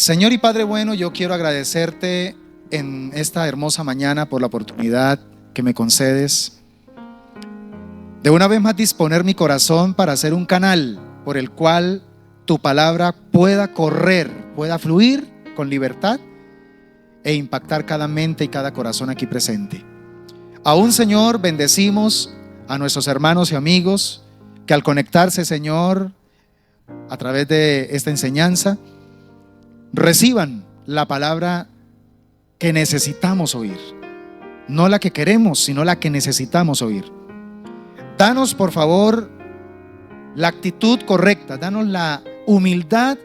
Señor y Padre bueno, yo quiero agradecerte en esta hermosa mañana por la oportunidad que me concedes de una vez más disponer mi corazón para ser un canal por el cual tu palabra pueda correr, pueda fluir con libertad e impactar cada mente y cada corazón aquí presente. Aún, Señor, bendecimos a nuestros hermanos y amigos que al conectarse, Señor, a través de esta enseñanza, reciban la palabra que necesitamos oír. No la que queremos, sino la que necesitamos oír. Danos, por favor, la actitud correcta. Danos la humildad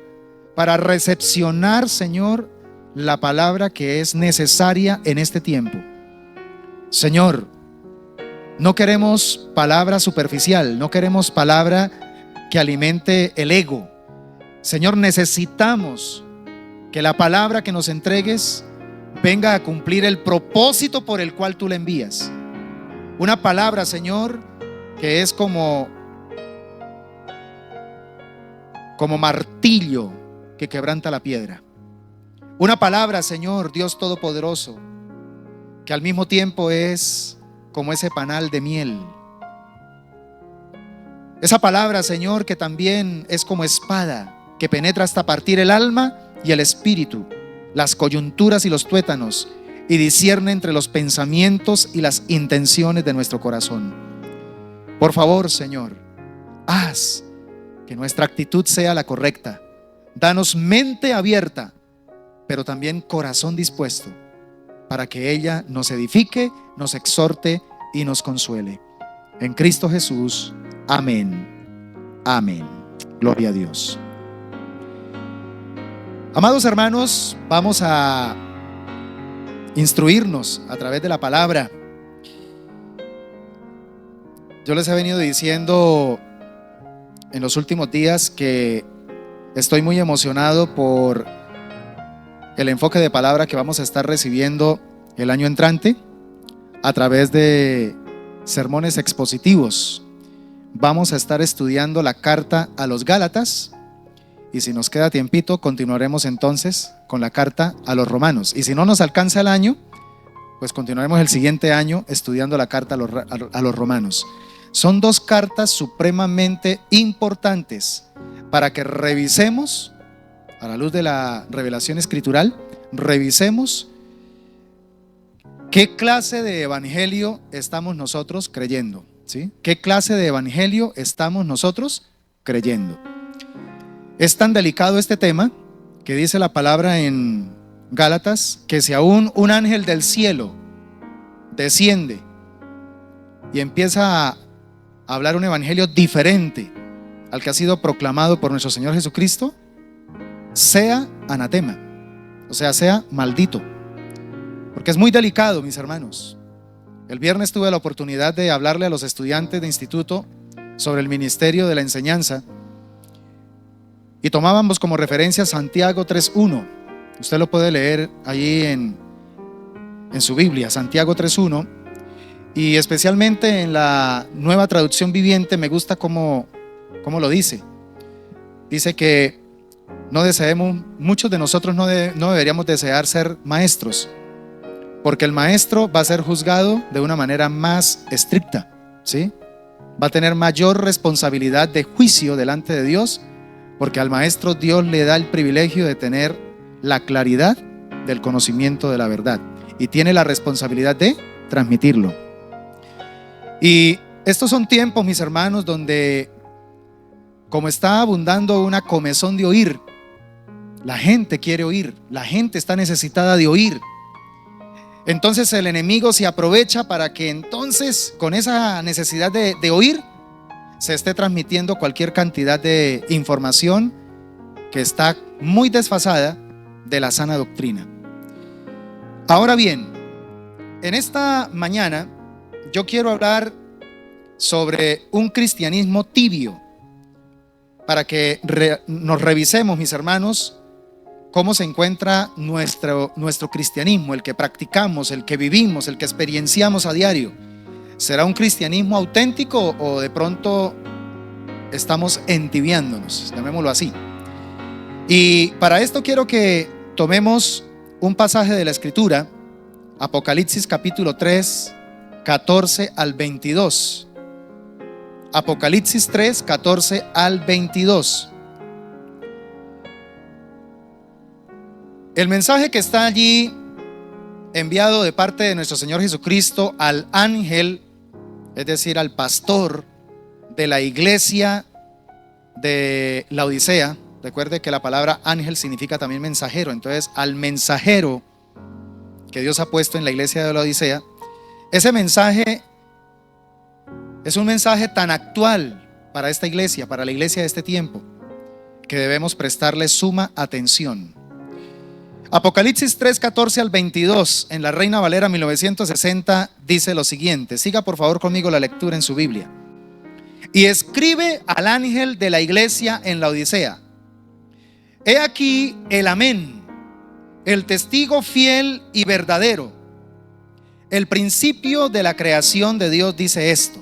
para recepcionar, Señor, la palabra que es necesaria en este tiempo. Señor, no queremos palabra superficial, no queremos palabra que alimente el ego. Señor, necesitamos que la palabra que nos entregues venga a cumplir el propósito por el cual tú la envías. Una palabra, Señor, que es como martillo que quebranta la piedra. Una palabra, Señor, Dios Todopoderoso, que al mismo tiempo es como ese panal de miel. Esa palabra, Señor, que también es como espada, que penetra hasta partir el alma y el espíritu, las coyunturas y los tuétanos, y discierne entre los pensamientos y las intenciones de nuestro corazón. Por favor, Señor, haz que nuestra actitud sea la correcta. Danos mente abierta, pero también corazón dispuesto, para que ella nos edifique, nos exhorte y nos consuele. En Cristo Jesús, amén. Amén. Gloria a Dios. Amados hermanos, vamos a instruirnos a través de la palabra. Yo les he venido diciendo en los últimos días que estoy muy emocionado por el enfoque de palabra que vamos a estar recibiendo el año entrante a través de sermones expositivos. Vamos a estar estudiando la carta a los Gálatas, y si nos queda tiempito continuaremos entonces con la carta a los Romanos, y si no nos alcanza el año, pues continuaremos el siguiente año estudiando la carta a los Romanos. Son dos cartas supremamente importantes para que revisemos, a la luz de la revelación escritural, revisemos qué clase de evangelio estamos nosotros creyendo, ¿sí? ¿Qué clase de evangelio estamos nosotros creyendo? Es tan delicado este tema que dice la palabra en Gálatas que si aún un ángel del cielo desciende y empieza a hablar un evangelio diferente al que ha sido proclamado por nuestro Señor Jesucristo, sea anatema, o sea maldito, porque es muy delicado, mis hermanos. El viernes tuve la oportunidad de hablarle a los estudiantes de instituto sobre el ministerio de la enseñanza y tomábamos como referencia Santiago 3:1. Usted lo puede leer allí en su Biblia, Santiago 3:1, y especialmente en la Nueva Traducción Viviente me gusta cómo lo dice. Dice que muchos de nosotros no deberíamos desear ser maestros, porque el maestro va a ser juzgado de una manera más estricta, ¿sí? Va a tener mayor responsabilidad de juicio delante de Dios, porque al maestro Dios le da el privilegio de tener la claridad del conocimiento de la verdad y tiene la responsabilidad de transmitirlo. Y estos son tiempos, mis hermanos, donde como está abundando una comezón de oír, la gente quiere oír, la gente está necesitada de oír. Entonces el enemigo se aprovecha para que entonces con esa necesidad de oír se esté transmitiendo cualquier cantidad de información que está muy desfasada de la sana doctrina. Ahora bien, en esta mañana yo quiero hablar sobre un cristianismo tibio, para que nos revisemos, mis hermanos, cómo se encuentra nuestro cristianismo, el que practicamos, el que vivimos, el que experienciamos a diario. ¿Será un cristianismo auténtico o de pronto estamos entibiándonos? Llamémoslo así. Y para esto quiero que tomemos un pasaje de la Escritura, Apocalipsis capítulo 3, 14 al 22. Apocalipsis 3, 14 al 22. El mensaje que está allí enviado de parte de nuestro Señor Jesucristo al ángel, es decir, al pastor de la iglesia de Laodicea. Recuerde que la palabra ángel significa también mensajero. Entonces, al mensajero que Dios ha puesto en la iglesia de Laodicea, ese mensaje es un mensaje tan actual para esta iglesia, para la iglesia de este tiempo, que debemos prestarle suma atención. Apocalipsis 3, 14 al 22 en la Reina Valera 1960 dice lo siguiente. Siga por favor conmigo la lectura en su Biblia. Y escribe al ángel de la iglesia en Laodicea: he aquí el amén, el testigo fiel y verdadero, el principio de la creación de Dios dice esto.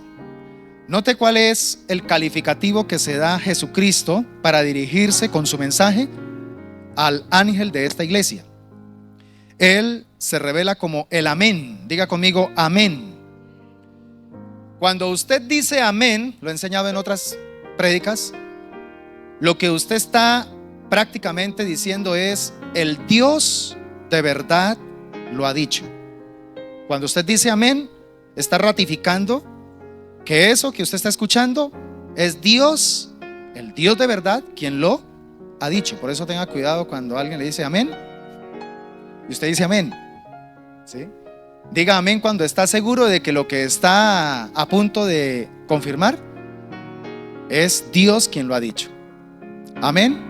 Note cuál es el calificativo que se da a Jesucristo para dirigirse con su mensaje al ángel de esta iglesia. Él se revela como el amén. Diga conmigo, amén. Cuando usted dice amén, lo he enseñado en otras prédicas, lo que usted está prácticamente diciendo es: el Dios de verdad lo ha dicho. Cuando usted dice amén, está ratificando que eso que usted está escuchando es Dios, el Dios de verdad, quien lo ha dicho. Por eso tenga cuidado cuando alguien le dice amén y usted dice amén, ¿sí? Diga amén cuando está seguro de que lo que está a punto de confirmar es Dios quien lo ha dicho. Amén.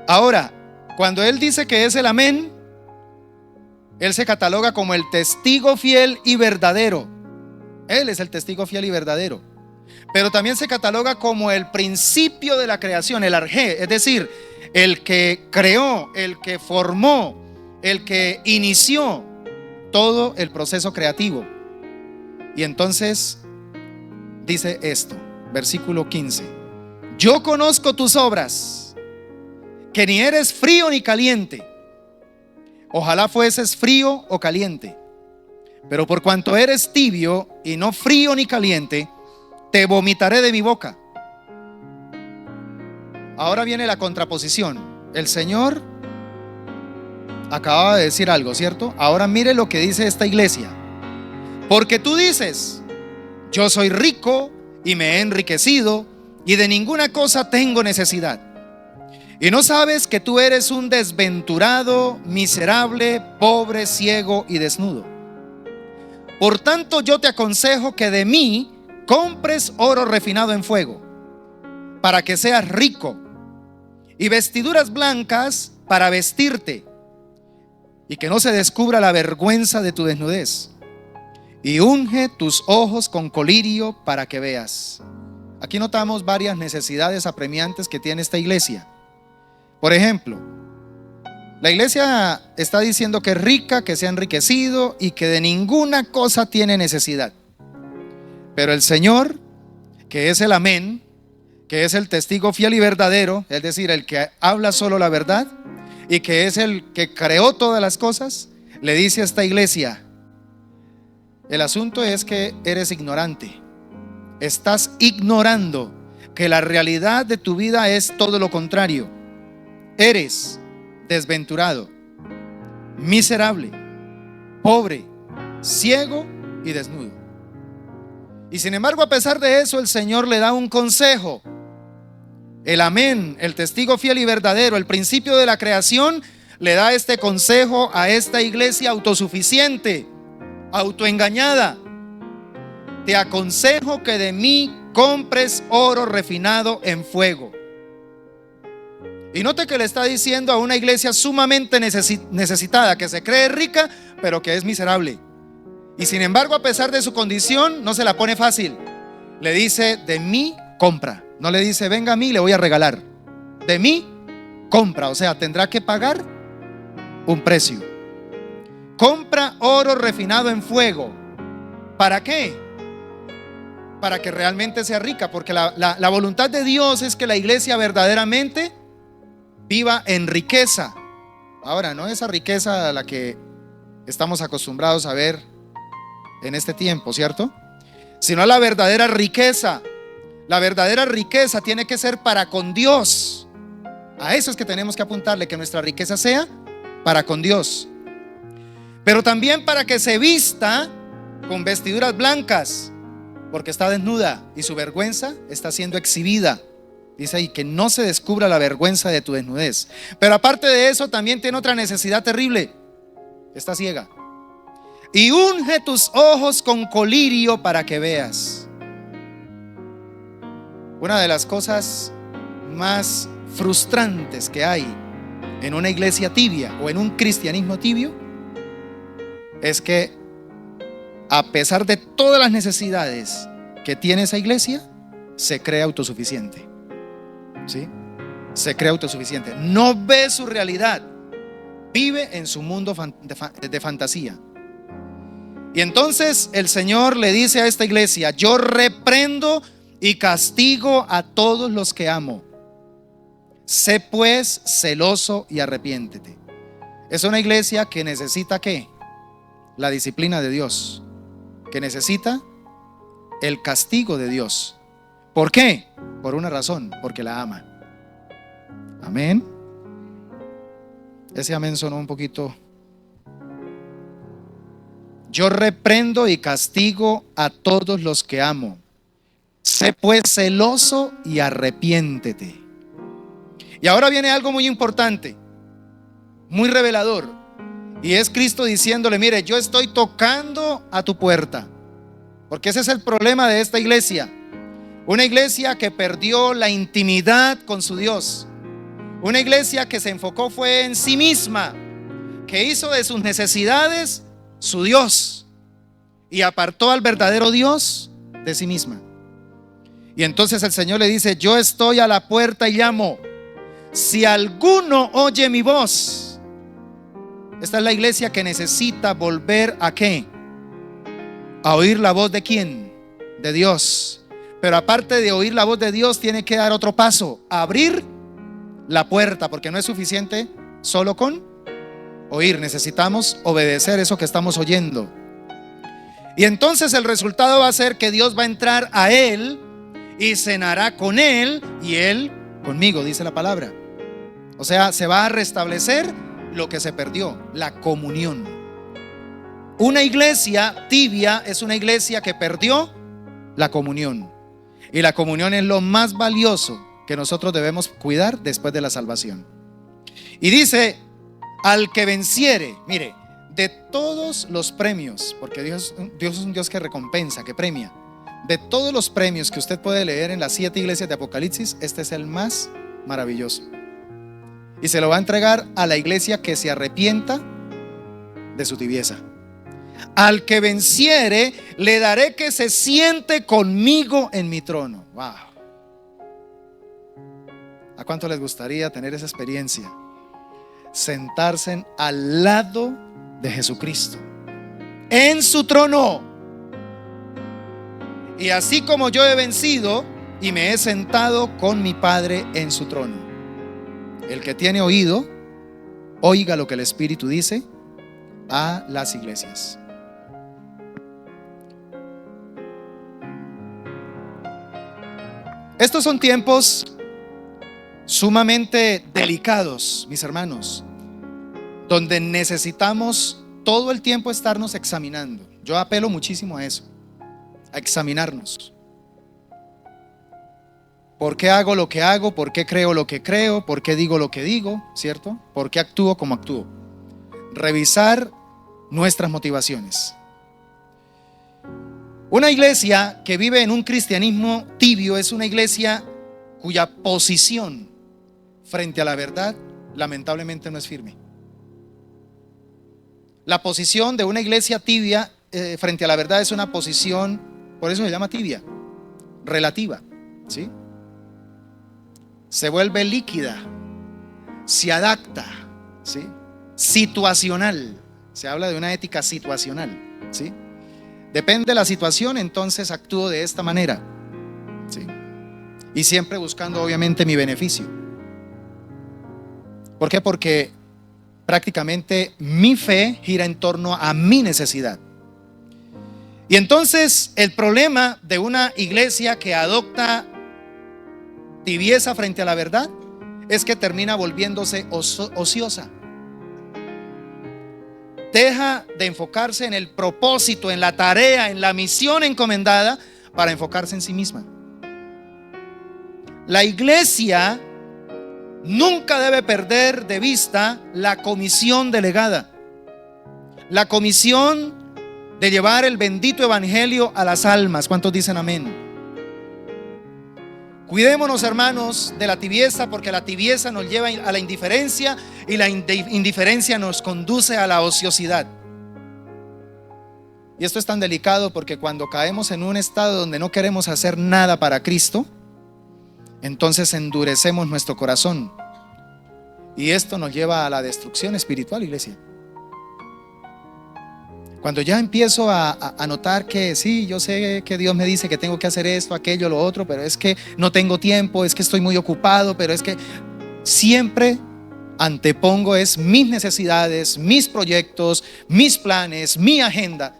Ahora, cuando él dice que es el amén, él se cataloga como el testigo fiel y verdadero. Él es el testigo fiel y verdadero. Pero también se cataloga como el principio de la creación, el arjé, es decir, el que creó, el que formó, el que inició todo el proceso creativo. Y entonces dice esto, versículo 15: yo conozco tus obras, que ni eres frío ni caliente. Ojalá fueses frío o caliente, pero por cuanto eres tibio y no frío ni caliente, te vomitaré de mi boca. Ahora viene la contraposición. El Señor acababa de decir algo, ¿cierto? Ahora mire lo que dice esta iglesia. Porque tú dices: yo soy rico y me he enriquecido y de ninguna cosa tengo necesidad. Y no sabes que tú eres un desventurado, miserable, pobre, ciego y desnudo. Por tanto, yo te aconsejo que de mí compres oro refinado en fuego, para que seas rico, y vestiduras blancas para vestirte, y que no se descubra la vergüenza de tu desnudez. Y unge tus ojos con colirio para que veas. Aquí notamos varias necesidades apremiantes que tiene esta iglesia. Por ejemplo, la iglesia está diciendo que es rica, que se ha enriquecido y que de ninguna cosa tiene necesidad. Pero el Señor, que es el amén, que es el testigo fiel y verdadero, es decir, el que habla solo la verdad y que es el que creó todas las cosas, le dice a esta iglesia: el asunto es que eres ignorante. Estás ignorando que la realidad de tu vida es todo lo contrario. Eres desventurado, miserable, pobre, ciego y desnudo. Y sin embargo, a pesar de eso, el Señor le da un consejo. El amén, el testigo fiel y verdadero, el principio de la creación, le da este consejo a esta iglesia autosuficiente, autoengañada: te aconsejo que de mí compres oro refinado en fuego. Y note que le está diciendo a una iglesia sumamente necesitada, que se cree rica, pero que es miserable. Y sin embargo, a pesar de su condición, no se la pone fácil. Le dice: de mí compra. No le dice: venga a mí, le voy a regalar. De mí compra, o sea, tendrá que pagar un precio. Compra oro refinado en fuego. ¿Para qué? para que realmente sea rica, porque la voluntad de Dios es que la iglesia verdaderamente viva en riqueza. Ahora, no esa riqueza a la que estamos acostumbrados a ver en este tiempo, ¿cierto? Sino la verdadera riqueza. La verdadera riqueza tiene que ser para con Dios. A eso es que tenemos que apuntarle, que nuestra riqueza sea para con Dios. Pero también para que se vista con vestiduras blancas, porque está desnuda y su vergüenza está siendo exhibida. Dice ahí que no se descubra la vergüenza de tu desnudez. Pero aparte de eso, también tiene otra necesidad terrible: está ciega. Y unge tus ojos con colirio para que veas. Una de las cosas más frustrantes que hay en una iglesia tibia o en un cristianismo tibio es que, a pesar de todas las necesidades que tiene esa iglesia, se cree autosuficiente. ¿Sí? Se cree autosuficiente. No ve su realidad. Vive en su mundo de fantasía. Y entonces el Señor le dice a esta iglesia: yo reprendo y castigo a todos los que amo. Sé pues celoso y arrepiéntete. Es una iglesia que necesita ¿qué? La disciplina de Dios, que necesita el castigo de Dios. ¿Por qué? Por una razón: porque la ama. Amén. Ese amén sonó un poquito. Yo reprendo y castigo a todos los que amo. Sé pues celoso y arrepiéntete. Y ahora viene algo muy importante, muy revelador, y es Cristo diciéndole: mire, yo estoy tocando a tu puerta. Porque ese es el problema de esta iglesia. Una iglesia que perdió la intimidad con su Dios. Una iglesia que se enfocó fue en sí misma, que hizo de sus necesidades su Dios y apartó al verdadero Dios de sí misma. Y entonces el Señor le dice: yo estoy a la puerta y llamo. Si alguno oye mi voz. Esta es la iglesia que necesita volver ¿a qué? A oír la voz de ¿quién? De Dios. Pero aparte de oír la voz de Dios, tiene que dar otro paso: abrir la puerta, porque no es suficiente solo con oír, necesitamos obedecer eso que estamos oyendo. Y entonces el resultado va a ser que Dios va a entrar a él y cenará con él y él conmigo, dice la palabra. O sea, se va a restablecer lo que se perdió, la comunión. Una iglesia tibia es una iglesia que perdió la comunión. Y la comunión es lo más valioso que nosotros debemos cuidar después de la salvación. Y dice: al que venciere. Mire, de todos los premios, porque Dios es un Dios que recompensa, que premia. De todos los premios que usted puede leer en las 7 iglesias de Apocalipsis, este es el más maravilloso. Y se lo va a entregar a la iglesia que se arrepienta de su tibieza. Al que venciere, le daré que se siente conmigo en mi trono. Wow. ¿A cuánto les gustaría tener esa experiencia? Sentarse al lado de Jesucristo en su trono. Y así como yo he vencido y me he sentado con mi Padre en su trono. El que tiene oído, oiga lo que el Espíritu dice a las iglesias. Estos son tiempos sumamente delicados, mis hermanos, donde necesitamos todo el tiempo estarnos examinando. Yo apelo muchísimo a eso, a examinarnos. ¿Por qué hago lo que hago? ¿Por qué creo lo que creo? ¿Por qué digo lo que digo? ¿Cierto? ¿Por qué actúo como actúo? Revisar nuestras motivaciones. Una iglesia que vive en un cristianismo tibio es una iglesia cuya posición frente a la verdad lamentablemente no es firme. La posición de una iglesia tibia frente a la verdad es una posición, por eso se llama tibia, relativa, ¿sí? Se vuelve líquida, se adapta, ¿sí? Situacional. Se habla de una ética situacional, ¿sí? depende de la situación, entonces actúo de esta manera, ¿sí? Y siempre buscando obviamente mi beneficio. ¿Por qué? Porque prácticamente mi fe gira en torno a mi necesidad. Y entonces el problema de una iglesia que adopta tibieza frente a la verdad es que termina volviéndose ociosa. Deja de enfocarse en el propósito, en la tarea, en la misión encomendada, para enfocarse en sí misma. La iglesia nunca debe perder de vista la comisión delegada, la comisión de llevar el bendito evangelio a las almas. ¿Cuántos dicen amén? Cuidémonos, hermanos, de la tibieza, porque la tibieza nos lleva a la indiferencia y la indiferencia nos conduce a la ociosidad. Y esto es tan delicado porque cuando caemos en un estado donde no queremos hacer nada para Cristo, entonces endurecemos nuestro corazón. Y esto nos lleva a la destrucción espiritual, iglesia. Cuando ya empiezo a notar que sí, yo sé que Dios me dice que tengo que hacer esto, aquello, lo otro, pero es que no tengo tiempo, es que estoy muy ocupado, pero es que siempre antepongo es mis necesidades, mis proyectos, mis planes, mi agenda.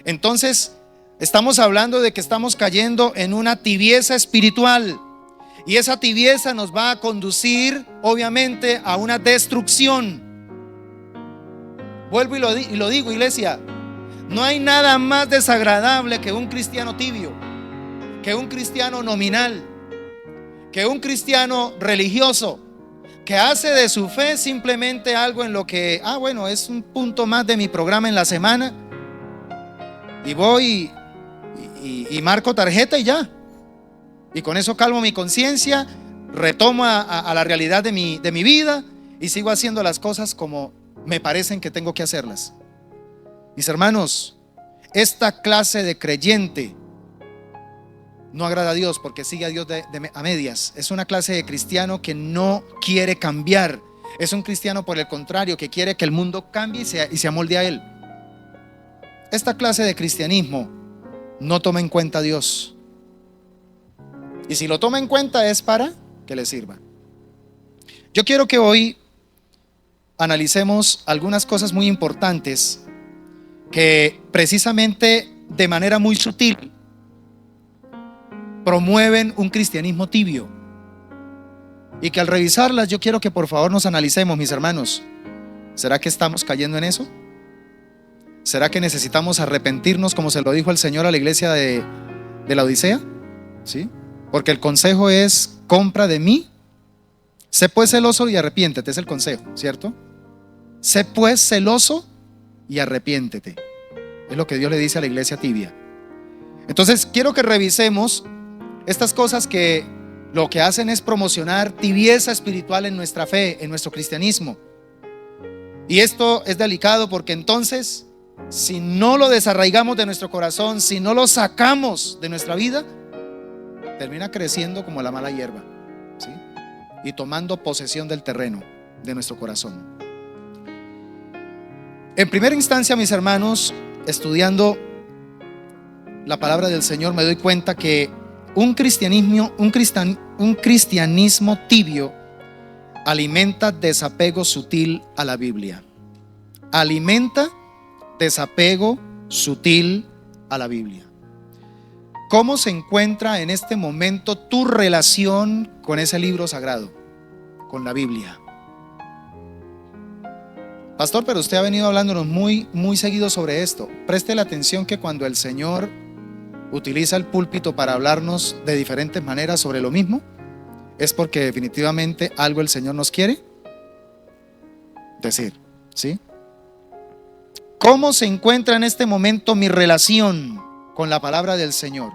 Entonces estamos hablando de que estamos cayendo en una tibieza espiritual, y esa tibieza nos va a conducir obviamente a una destrucción. Vuelvo y lo digo, iglesia. No hay nada más desagradable que un cristiano tibio, que un cristiano nominal, que un cristiano religioso, que hace de su fe simplemente algo en lo que, bueno, es un punto más de mi programa en la semana, y voy y marco tarjeta y ya, y con eso calmo mi conciencia, retomo a la realidad de mi vida y sigo haciendo las cosas como me parecen que tengo que hacerlas. Mis hermanos, esta clase de creyente no agrada a Dios, porque sigue a Dios a medias. Es una clase de cristiano que no quiere cambiar. Es un cristiano, por el contrario, que quiere que el mundo cambie y se amolde a él. Esta clase de cristianismo no toma en cuenta a Dios. Y si lo toma en cuenta es para que le sirva. Yo quiero que hoy analicemos algunas cosas muy importantes que precisamente de manera muy sutil promueven un cristianismo tibio, y que al revisarlas yo quiero que por favor nos analicemos, mis hermanos. ¿Será que estamos cayendo en eso? ¿Será que necesitamos arrepentirnos, como se lo dijo el Señor a la iglesia de la Odisea? ¿Sí? Porque el consejo es: compra de mí, sé pues celoso y arrepiéntete. Es el consejo, ¿cierto? Sé pues celoso y arrepiéntete. Es lo que Dios le dice a la iglesia tibia. Entonces quiero que revisemos estas cosas que lo que hacen es promocionar tibieza espiritual en nuestra fe, en nuestro cristianismo. Y esto es delicado porque entonces, si no lo desarraigamos de nuestro corazón, si no lo sacamos de nuestra vida, termina creciendo como la mala hierba, ¿sí? Y tomando posesión del terreno de nuestro corazón. En primera instancia, mis hermanos, estudiando la palabra del Señor, me doy cuenta que un cristianismo tibio alimenta desapego sutil a la Biblia. Alimenta desapego sutil a la Biblia. ¿Cómo se encuentra en este momento tu relación con ese libro sagrado, con la Biblia? Pastor, pero usted ha venido hablándonos muy seguido sobre esto. Preste la atención que cuando el Señor utiliza el púlpito para hablarnos de diferentes maneras sobre lo mismo, es porque definitivamente algo el Señor nos quiere decir, ¿sí? ¿Cómo se encuentra en este momento mi relación con la palabra del Señor?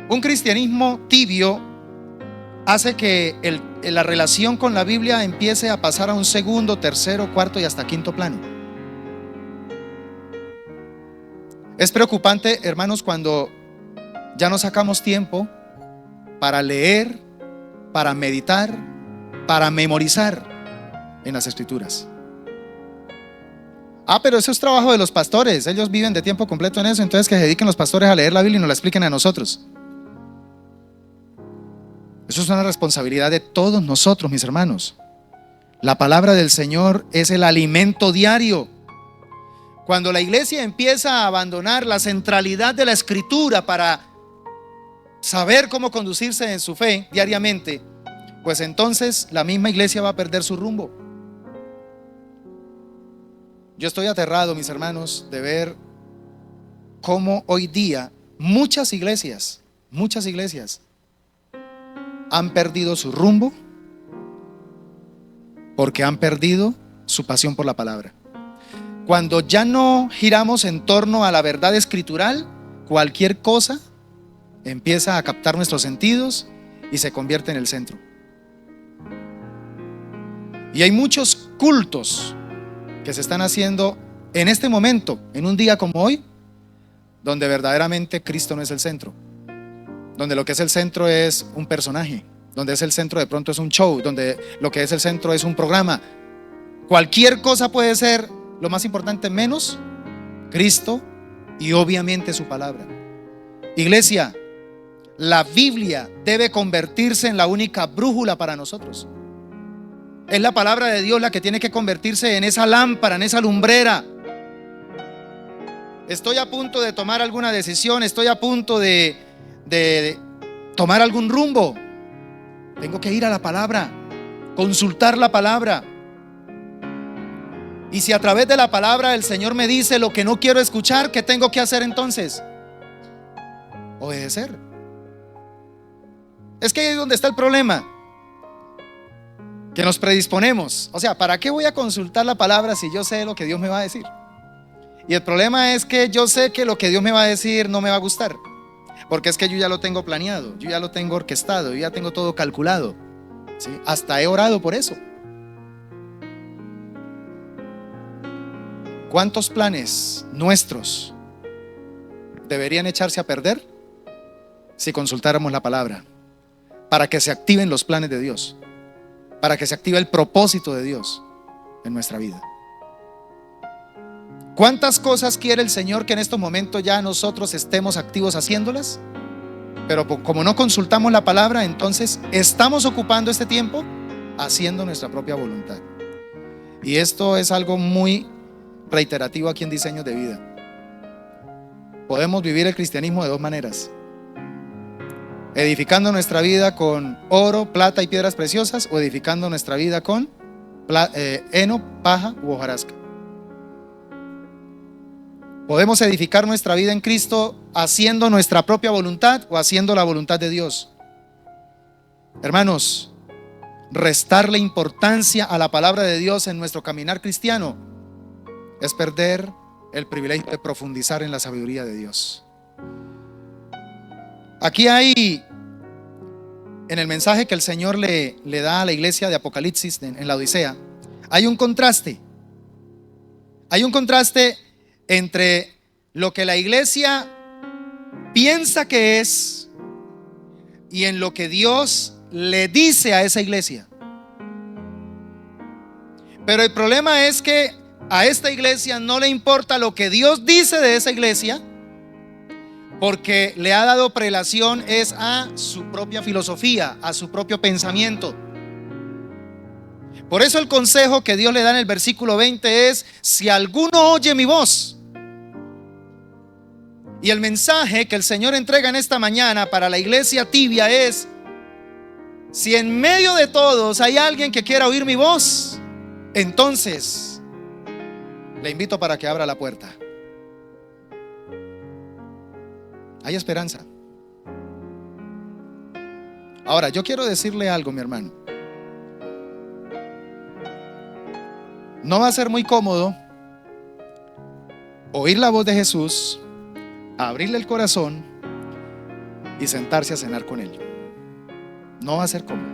Un cristianismo tibio hace que la relación con la Biblia empiece a pasar a un segundo, tercero, cuarto y hasta quinto plano. Es preocupante, hermanos, cuando ya no sacamos tiempo para leer, para meditar, para memorizar en las Escrituras. Pero eso es trabajo de los pastores, ellos viven de tiempo completo en eso, entonces que se dediquen los pastores a leer la Biblia y nos la expliquen a nosotros. Eso es una responsabilidad de todos nosotros, mis hermanos. La palabra del Señor es el alimento diario. Cuando la iglesia empieza a abandonar la centralidad de la Escritura para saber cómo conducirse en su fe diariamente, pues entonces la misma iglesia va a perder su rumbo. Yo estoy aterrado, mis hermanos, de ver cómo hoy día muchas iglesias han perdido su rumbo porque han perdido su pasión por la palabra. Cuando ya no giramos en torno a la verdad escritural, cualquier cosa empieza a captar nuestros sentidos y se convierte en el centro. Y hay muchos cultos que se están haciendo en este momento, en un día como hoy, donde verdaderamente Cristo no es el centro, donde lo que es el centro es un personaje, donde es el centro de pronto es un show, donde lo que es el centro es un programa. Cualquier cosa puede ser lo más importante menos Cristo y obviamente su palabra. Iglesia, la Biblia debe convertirse en la única brújula para nosotros. Es la palabra de Dios la que tiene que convertirse en esa lámpara, en esa lumbrera. Estoy a punto de tomar alguna decisión, estoy a punto de tomar algún rumbo. Tengo que ir a la palabra, consultar la palabra. Y si a través de la palabra el Señor me dice lo que no quiero escuchar, ¿qué tengo que hacer entonces? Obedecer. Es que ahí es donde está el problema, que nos predisponemos. O sea, ¿para qué voy a consultar la palabra si yo sé lo que Dios me va a decir? Y el problema es que yo sé que lo que Dios me va a decir no me va a gustar, porque es que yo ya lo tengo planeado, yo ya lo tengo orquestado, yo ya tengo todo calculado, ¿sí? Hasta he orado por eso. ¿Cuántos planes nuestros deberían echarse a perder si consultáramos la palabra? Para que se activen los planes de Dios, para que se active el propósito de Dios en nuestra vida. ¿Cuántas cosas quiere el Señor que en estos momentos ya nosotros estemos activos haciéndolas? Pero como no consultamos la palabra, entonces estamos ocupando este tiempo haciendo nuestra propia voluntad. Y esto es algo muy reiterativo aquí en Diseños de Vida. Podemos vivir el cristianismo de dos maneras: edificando nuestra vida con oro, plata y piedras preciosas, o edificando nuestra vida con heno, paja u hojarasca. Podemos edificar nuestra vida en Cristo haciendo nuestra propia voluntad o haciendo la voluntad de Dios. Hermanos, restarle importancia a la palabra de Dios en nuestro caminar cristiano es perder el privilegio de profundizar en la sabiduría de Dios. Aquí hay, en el mensaje que el Señor le da a la iglesia de Apocalipsis en la Odisea, hay un contraste. Hay un contraste entre lo que la iglesia piensa que es y en lo que Dios le dice a esa iglesia. Pero el problema es que a esta iglesia no le importa lo que Dios dice de esa iglesia, porque le ha dado prelación es a su propia filosofía, a su propio pensamiento. Por eso el consejo que Dios le da en el versículo 20 es: si alguno oye mi voz. Y el mensaje que el Señor entrega en esta mañana para la iglesia tibia es: si en medio de todos hay alguien que quiera oír mi voz, entonces le invito para que abra la puerta. Hay esperanza. Ahora, yo quiero decirle algo, mi hermano. No va a ser muy cómodo oír la voz de Jesús, abrirle el corazón y sentarse a cenar con Él. No va a ser cómodo,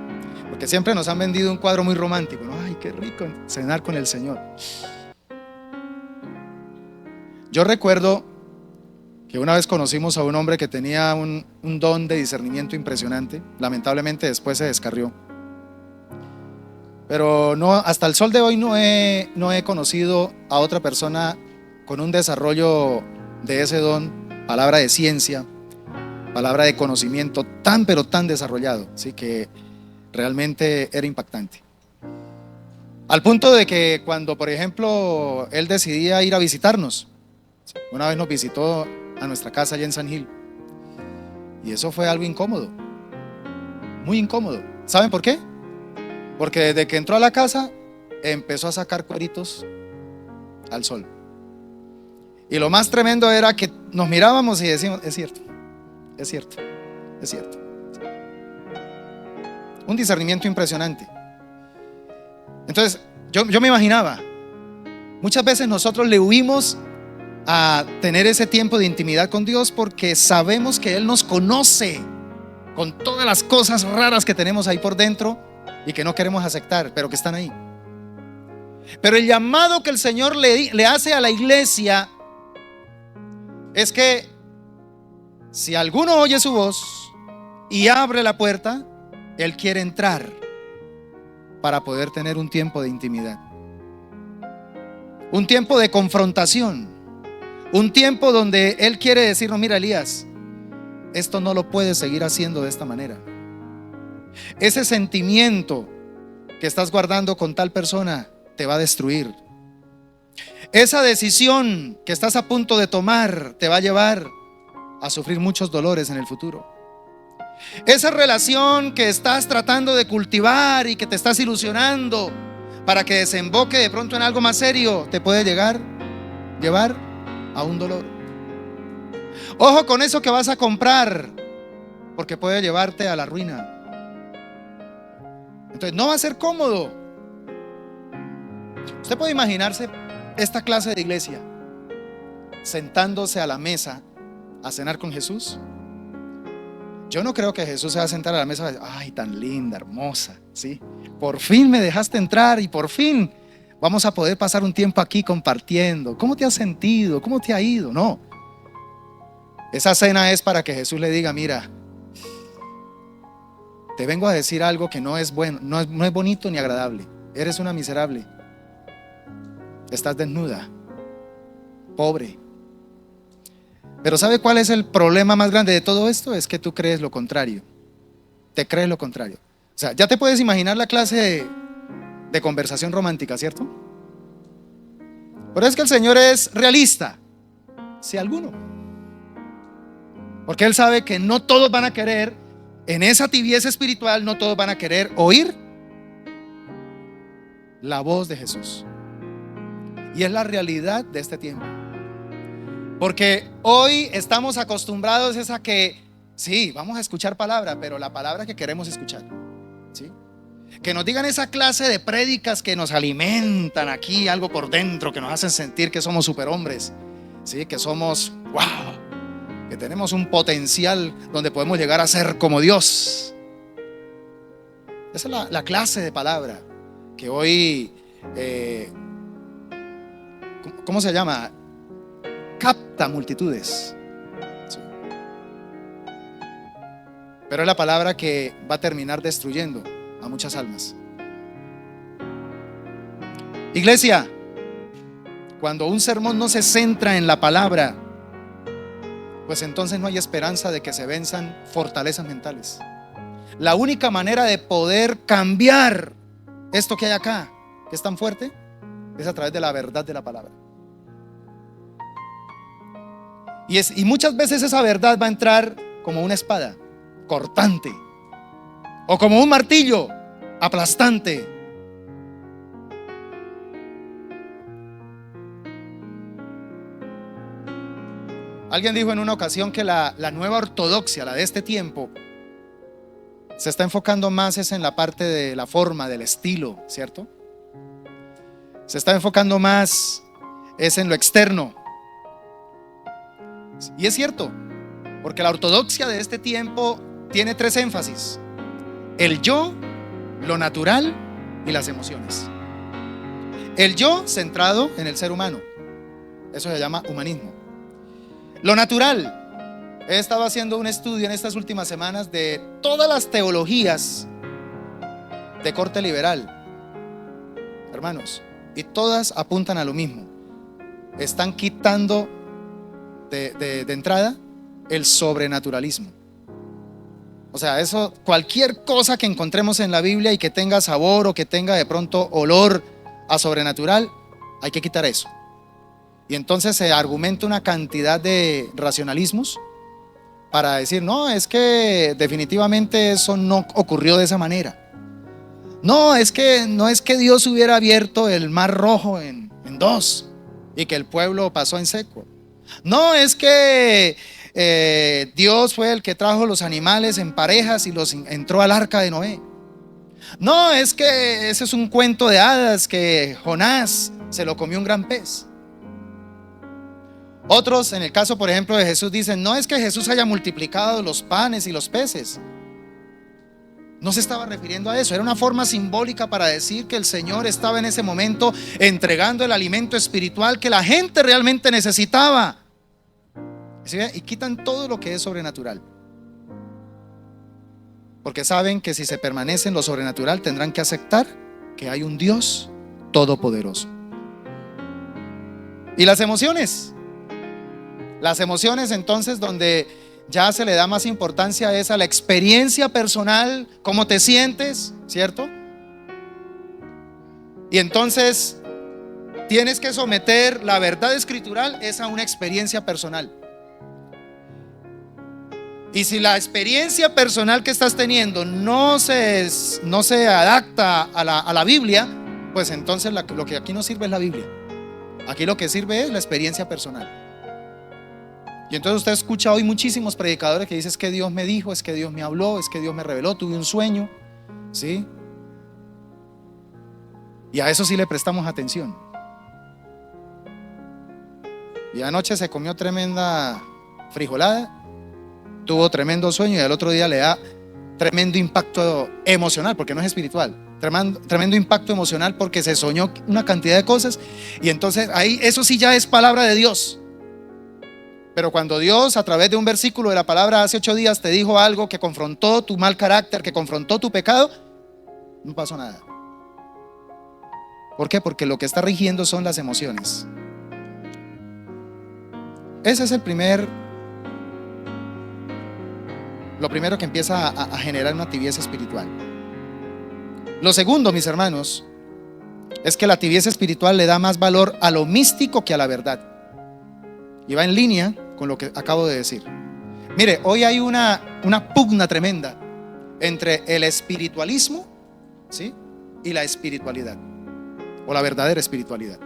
porque siempre nos han vendido un cuadro muy romántico, ¿no? Ay, qué rico cenar con el Señor. Yo recuerdo que una vez conocimos a un hombre que tenía un don de discernimiento impresionante. Lamentablemente después se descarrió. Pero no, hasta el sol de hoy no he conocido a otra persona con un desarrollo de ese don, palabra de ciencia, palabra de conocimiento tan pero tan desarrollado, ¿sí? Que realmente era impactante. Al punto de que cuando, por ejemplo, él decidía ir a visitarnos, una vez nos visitó a nuestra casa allá en San Gil, y eso fue algo incómodo, muy incómodo. ¿Saben por qué? Porque desde que entró a la casa empezó a sacar cueritos al sol. Y lo más tremendo era que nos mirábamos y decíamos, es cierto, es cierto, es cierto. Un discernimiento impresionante. Entonces yo me imaginaba, muchas veces nosotros le huimos a tener ese tiempo de intimidad con Dios porque sabemos que Él nos conoce con todas las cosas raras que tenemos ahí por dentro y que no queremos aceptar, pero que están ahí. Pero el llamado que el Señor le hace a la iglesia es que si alguno oye su voz y abre la puerta, Él quiere entrar para poder tener un tiempo de intimidad, un tiempo de confrontación, un tiempo donde Él quiere decirnos, mira Elías, esto no lo puedes seguir haciendo de esta manera. Ese sentimiento que estás guardando con tal persona te va a destruir. Esa decisión que estás a punto de tomar te va a llevar a sufrir muchos dolores en el futuro. Esa relación que estás tratando de cultivar y que te estás ilusionando para que desemboque de pronto en algo más serio, te puede llevar a un dolor. Ojo con eso que vas a comprar, porque puede llevarte a la ruina. Entonces no va a ser cómodo. Usted puede imaginarse esta clase de iglesia sentándose a la mesa a cenar con Jesús. Yo no creo que Jesús se va a sentar a la mesa y decir, ay, tan linda, hermosa, ¿sí? Por fin me dejaste entrar y por fin vamos a poder pasar un tiempo aquí compartiendo. ¿Cómo te has sentido? ¿Cómo te ha ido? No. Esa cena es para que Jesús le diga, mira, te vengo a decir algo que no es bueno, no es bonito ni agradable. Eres una miserable. Estás desnuda, pobre. Pero ¿sabe cuál es el problema más grande de todo esto? Es que tú crees lo contrario. Te crees lo contrario. O sea, ya te puedes imaginar la clase de conversación romántica, ¿cierto? Pero es que el Señor es realista, si alguno. Porque Él sabe que no todos van a querer, en esa tibieza espiritual, no todos van a querer oír la voz de Jesús. Y es la realidad de este tiempo. Porque hoy estamos acostumbrados es a que, sí, vamos a escuchar palabra, pero la palabra que queremos escuchar, ¿sí? Que nos digan esa clase de prédicas que nos alimentan aquí algo por dentro, que nos hacen sentir que somos superhombres, ¿sí? Que somos, wow, que tenemos un potencial donde podemos llegar a ser como Dios. Esa es la clase de palabra que hoy, ¿cómo se llama? Capta multitudes. Sí. Pero es la palabra que va a terminar destruyendo a muchas almas. Iglesia, cuando un sermón no se centra en la palabra, pues entonces no hay esperanza de que se venzan fortalezas mentales. La única manera de poder cambiar esto que hay acá, que es tan fuerte, es a través de la verdad de la palabra. Y muchas veces esa verdad va a entrar como una espada cortante o como un martillo aplastante. Alguien dijo en una ocasión que la nueva ortodoxia, la de este tiempo, se está enfocando más es en la parte de la forma, del estilo, ¿cierto? Se está enfocando más es en lo externo. Y es cierto, porque la ortodoxia de este tiempo tiene tres énfasis: el yo, lo natural y las emociones. El yo centrado en el ser humano, eso se llama humanismo. Lo natural, he estado haciendo un estudio en estas últimas semanas de todas las teologías de corte liberal, hermanos, y todas apuntan a lo mismo. Están quitando de entrada el sobrenaturalismo. O sea, eso, cualquier cosa que encontremos en la Biblia y que tenga sabor o que tenga de pronto olor a sobrenatural, hay que quitar eso. Y entonces se argumenta una cantidad de racionalismos para decir, no, es que definitivamente eso no ocurrió de esa manera. No es que Dios hubiera abierto el mar rojo en dos y que el pueblo pasó en seco. No es que Dios fue el que trajo los animales en parejas y los entró al arca de Noé. No es que ese es un cuento de hadas que Jonás se lo comió un gran pez. Otros, en el caso por ejemplo de Jesús, dicen, no es que Jesús haya multiplicado los panes y los peces. No se estaba refiriendo a eso, era una forma simbólica para decir que el Señor estaba en ese momento entregando el alimento espiritual que la gente realmente necesitaba. ¿Sí? Y quitan todo lo que es sobrenatural, porque saben que si se permanece en lo sobrenatural tendrán que aceptar que hay un Dios todopoderoso. Y las emociones entonces, donde ya se le da más importancia es a la experiencia personal, cómo te sientes, ¿cierto? Y entonces tienes que someter la verdad escritural es a una experiencia personal. Y si la experiencia personal que estás teniendo no se adapta a la Biblia, pues entonces lo que aquí no sirve es la Biblia. Aquí lo que sirve es la experiencia personal. Y entonces usted escucha hoy muchísimos predicadores que dicen, es que Dios me dijo, es que Dios me habló, es que Dios me reveló, tuve un sueño, ¿sí? Y a eso sí le prestamos atención. Y anoche se comió tremenda frijolada, tuvo tremendo sueño y al otro día le da tremendo impacto emocional, porque no es espiritual. Tremendo impacto emocional porque se soñó una cantidad de cosas. Y entonces ahí eso sí ya es palabra de Dios. Pero cuando Dios a través de un versículo de la palabra hace 8 días te dijo algo que confrontó tu mal carácter, que confrontó tu pecado, no pasó nada. ¿Por qué? Porque lo que está rigiendo son las emociones. Ese es lo primero que empieza a generar una tibieza espiritual. Lo segundo, mis hermanos, es que la tibieza espiritual le da más valor a lo místico que a la verdad. Y va en línea con lo que acabo de decir. Mire, hoy hay una pugna tremenda entre el espiritualismo, ¿sí?, y la espiritualidad, o la verdadera espiritualidad.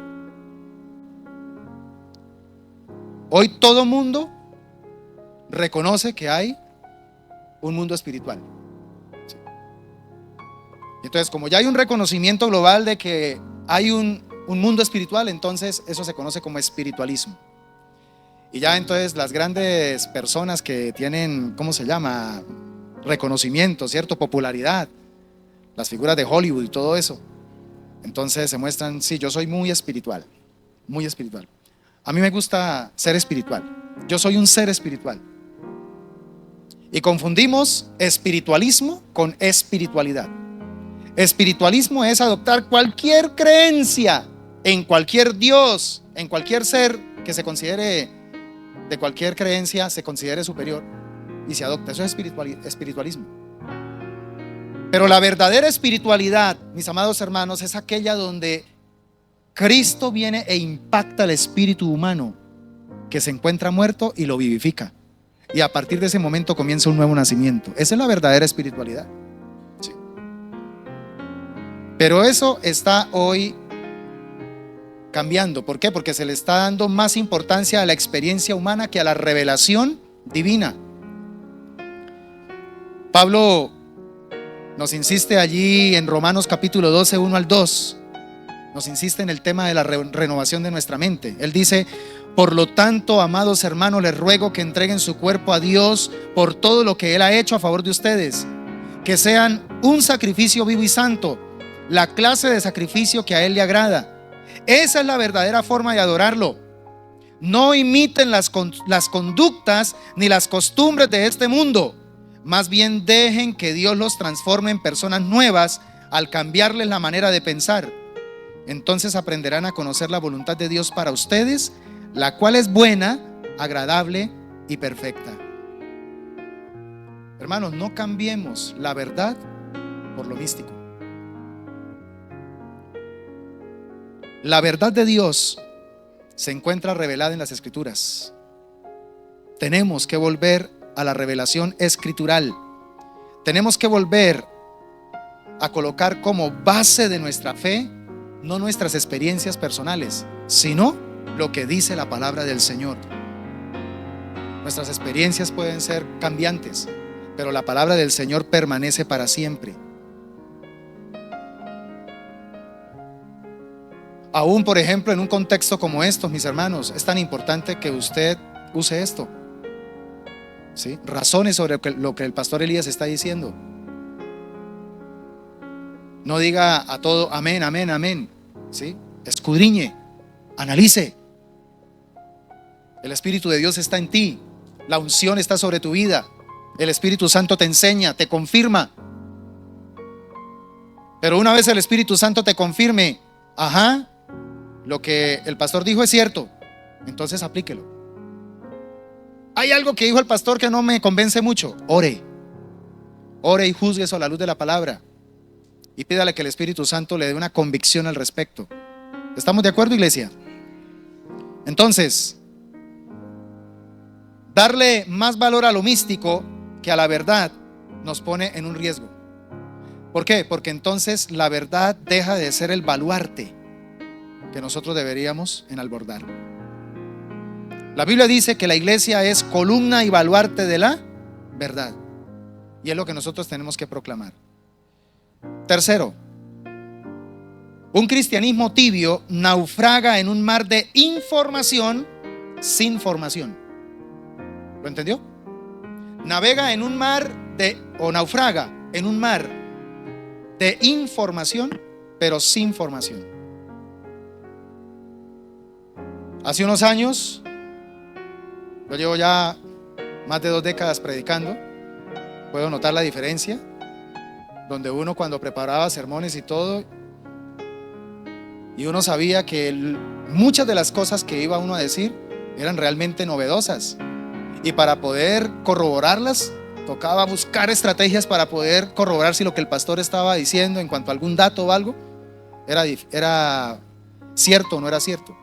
Hoy todo mundo reconoce que hay un mundo espiritual. ¿Sí? Entonces, como ya hay un reconocimiento global de que hay un mundo espiritual, entonces eso se conoce como espiritualismo. Y ya entonces las grandes personas que tienen, ¿cómo se llama?, reconocimiento, ¿cierto?, popularidad, las figuras de Hollywood y todo eso, entonces se muestran, sí, yo soy muy espiritual, muy espiritual. A mí me gusta ser espiritual, yo soy un ser espiritual. Y confundimos espiritualismo con espiritualidad. Espiritualismo es adoptar cualquier creencia en cualquier Dios, en cualquier ser que se considere, de cualquier creencia se considere superior y se adopta. Eso es espiritualismo. Pero la verdadera espiritualidad, mis amados hermanos, es aquella donde Cristo viene e impacta el espíritu humano que se encuentra muerto y lo vivifica. Y a partir de ese momento comienza un nuevo nacimiento. Esa es la verdadera espiritualidad. Sí. Pero eso está hoy cambiando. ¿Por qué? Porque se le está dando más importancia a la experiencia humana que a la revelación divina. Pablo nos insiste allí en Romanos capítulo 12, 1 al 2. Nos insiste en el tema de la renovación de nuestra mente. Él dice: por lo tanto, amados hermanos, les ruego que entreguen su cuerpo a Dios por todo lo que Él ha hecho a favor de ustedes, que sean un sacrificio vivo y santo, la clase de sacrificio que a Él le agrada. Esa es la verdadera forma de adorarlo. No imiten las conductas ni las costumbres de este mundo, más bien dejen que Dios los transforme en personas nuevas al cambiarles la manera de pensar. Entonces aprenderán a conocer la voluntad de Dios para ustedes, la cual es buena, agradable y perfecta. Hermanos, no cambiemos la verdad por lo místico. La verdad de Dios se encuentra revelada en las Escrituras. Tenemos que volver a la revelación escritural. Tenemos que volver a colocar como base de nuestra fe no nuestras experiencias personales, sino lo que dice la palabra del Señor. Nuestras experiencias pueden ser cambiantes, pero la palabra del Señor permanece para siempre. Aún, por ejemplo, en un contexto como estos, mis hermanos, es tan importante que usted use esto, ¿sí? Razones sobre lo que el pastor Elías está diciendo. No diga a todo amén, amén, amén, ¿sí? Escudriñe, analice. El Espíritu de Dios está en ti. La unción está sobre tu vida. El Espíritu Santo te enseña, te confirma. Pero una vez el Espíritu Santo te confirme, ajá, lo que el pastor dijo es cierto, entonces aplíquelo. Hay algo que dijo el pastor que no me convence mucho. Ore y juzgue eso a la luz de la palabra y pídale que el Espíritu Santo le dé una convicción al respecto. ¿Estamos de acuerdo, iglesia? Entonces, darle más valor a lo místico que a la verdad nos pone en un riesgo. ¿Por qué? Porque entonces la verdad deja de ser el baluarte que nosotros deberíamos enalbordar. La Biblia dice que la iglesia es columna y baluarte de la verdad, y es lo que nosotros tenemos que proclamar. Tercero, un cristianismo tibio naufraga en un mar de información sin formación. ¿Lo entendió? Navega en un mar naufraga en un mar de información, pero sin formación. Hace unos años, yo llevo ya más de 2 décadas predicando, puedo notar la diferencia, donde uno cuando preparaba sermones y todo, y uno sabía que muchas de las cosas que iba uno a decir eran realmente novedosas, y para poder corroborarlas tocaba buscar estrategias para poder corroborar si lo que el pastor estaba diciendo en cuanto a algún dato o algo era cierto o no era cierto.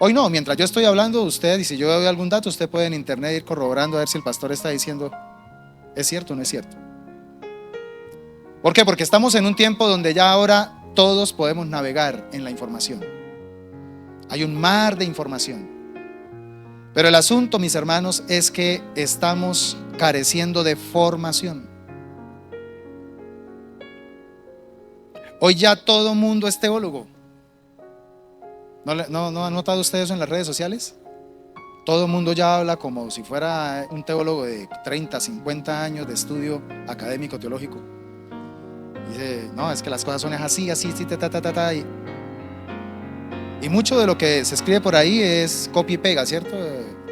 Hoy no, mientras yo estoy hablando, usted, y si yo doy algún dato, usted puede en internet ir corroborando a ver si el pastor está diciendo es cierto o no es cierto. ¿Por qué? Porque estamos en un tiempo donde ya ahora todos podemos navegar en la información. Hay un mar de información. Pero el asunto, mis hermanos, es que estamos careciendo de formación. Hoy ya todo mundo es teólogo. ¿No han notado ustedes eso en las redes sociales? Todo el mundo ya habla como si fuera un teólogo de 30, 50 años de estudio académico, teológico. Dice, no, es que las cosas son así, y mucho de lo que se escribe por ahí es copia y pega, ¿cierto?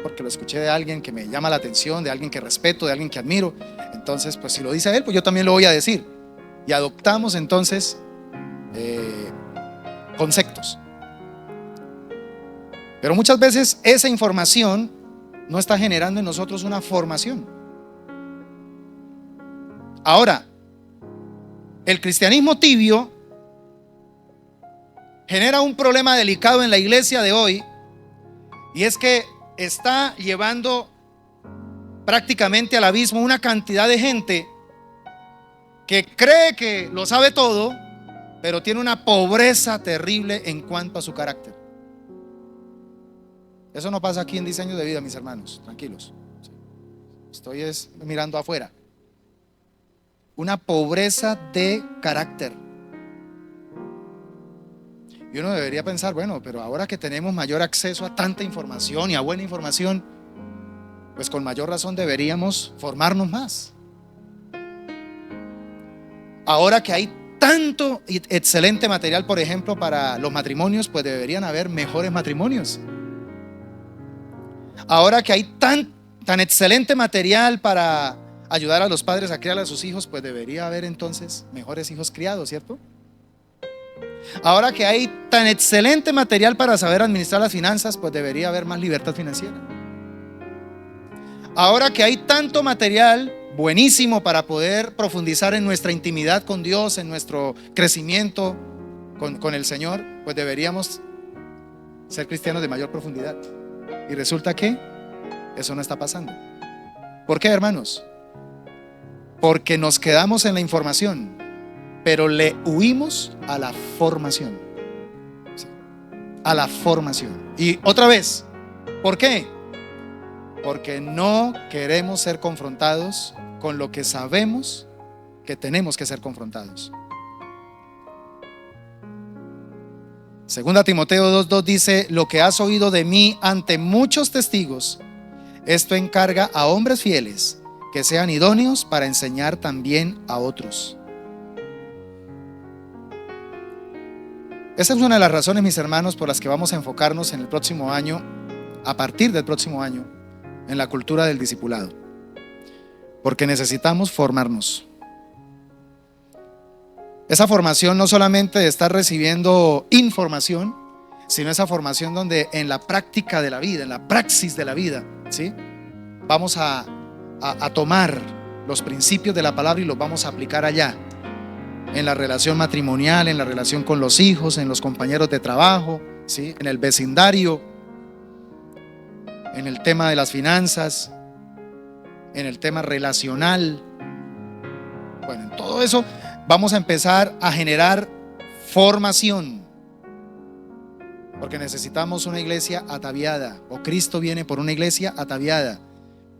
Porque lo escuché de alguien que me llama la atención, de alguien que respeto, de alguien que admiro. Entonces, pues si lo dice él, pues yo también lo voy a decir. Y adoptamos entonces conceptos. Pero muchas veces esa información no está generando en nosotros una formación. Ahora, el cristianismo tibio genera un problema delicado en la iglesia de hoy, y es que está llevando prácticamente al abismo una cantidad de gente que cree que lo sabe todo, pero tiene una pobreza terrible en cuanto a su carácter. Eso no pasa aquí en Diseño de Vida, mis hermanos, tranquilos. Estoy mirando afuera. Una pobreza de carácter. Y uno debería pensar, bueno, pero ahora que tenemos mayor acceso a tanta información y a buena información, pues con mayor razón deberíamos formarnos más. Ahora que hay tanto y excelente material, por ejemplo, para los matrimonios, pues deberían haber mejores matrimonios. Ahora que hay tan excelente material para ayudar a los padres a criar a sus hijos, pues debería haber entonces mejores hijos criados, ¿cierto? Ahora que hay tan excelente material para saber administrar las finanzas, pues debería haber más libertad financiera. Ahora que hay tanto material buenísimo para poder profundizar en nuestra intimidad con Dios, en nuestro crecimiento con el Señor, pues deberíamos ser cristianos de mayor profundidad. Y resulta que eso no está pasando. ¿Por qué, hermanos? Porque nos quedamos en la información, pero le huimos a la formación. A la formación. Y otra vez, ¿por qué? Porque no queremos ser confrontados con lo que sabemos que tenemos que ser confrontados. Segunda Timoteo 2:2 dice: lo que has oído de mí ante muchos testigos, esto encarga a hombres fieles que sean idóneos para enseñar también a otros. Esa es una de las razones, mis hermanos, por las que vamos a enfocarnos en el próximo año, a partir del próximo año, en la cultura del discipulado. Porque necesitamos formarnos. Esa formación no solamente de estar recibiendo información, sino esa formación donde en la práctica de la vida, en la praxis de la vida, ¿sí?, vamos a tomar los principios de la palabra y los vamos a aplicar allá, en la relación matrimonial, en la relación con los hijos, en los compañeros de trabajo, ¿sí?, en el vecindario, en el tema de las finanzas, en el tema relacional. Bueno, en todo eso vamos a empezar a generar formación, porque necesitamos una iglesia ataviada, o Cristo viene por una iglesia ataviada,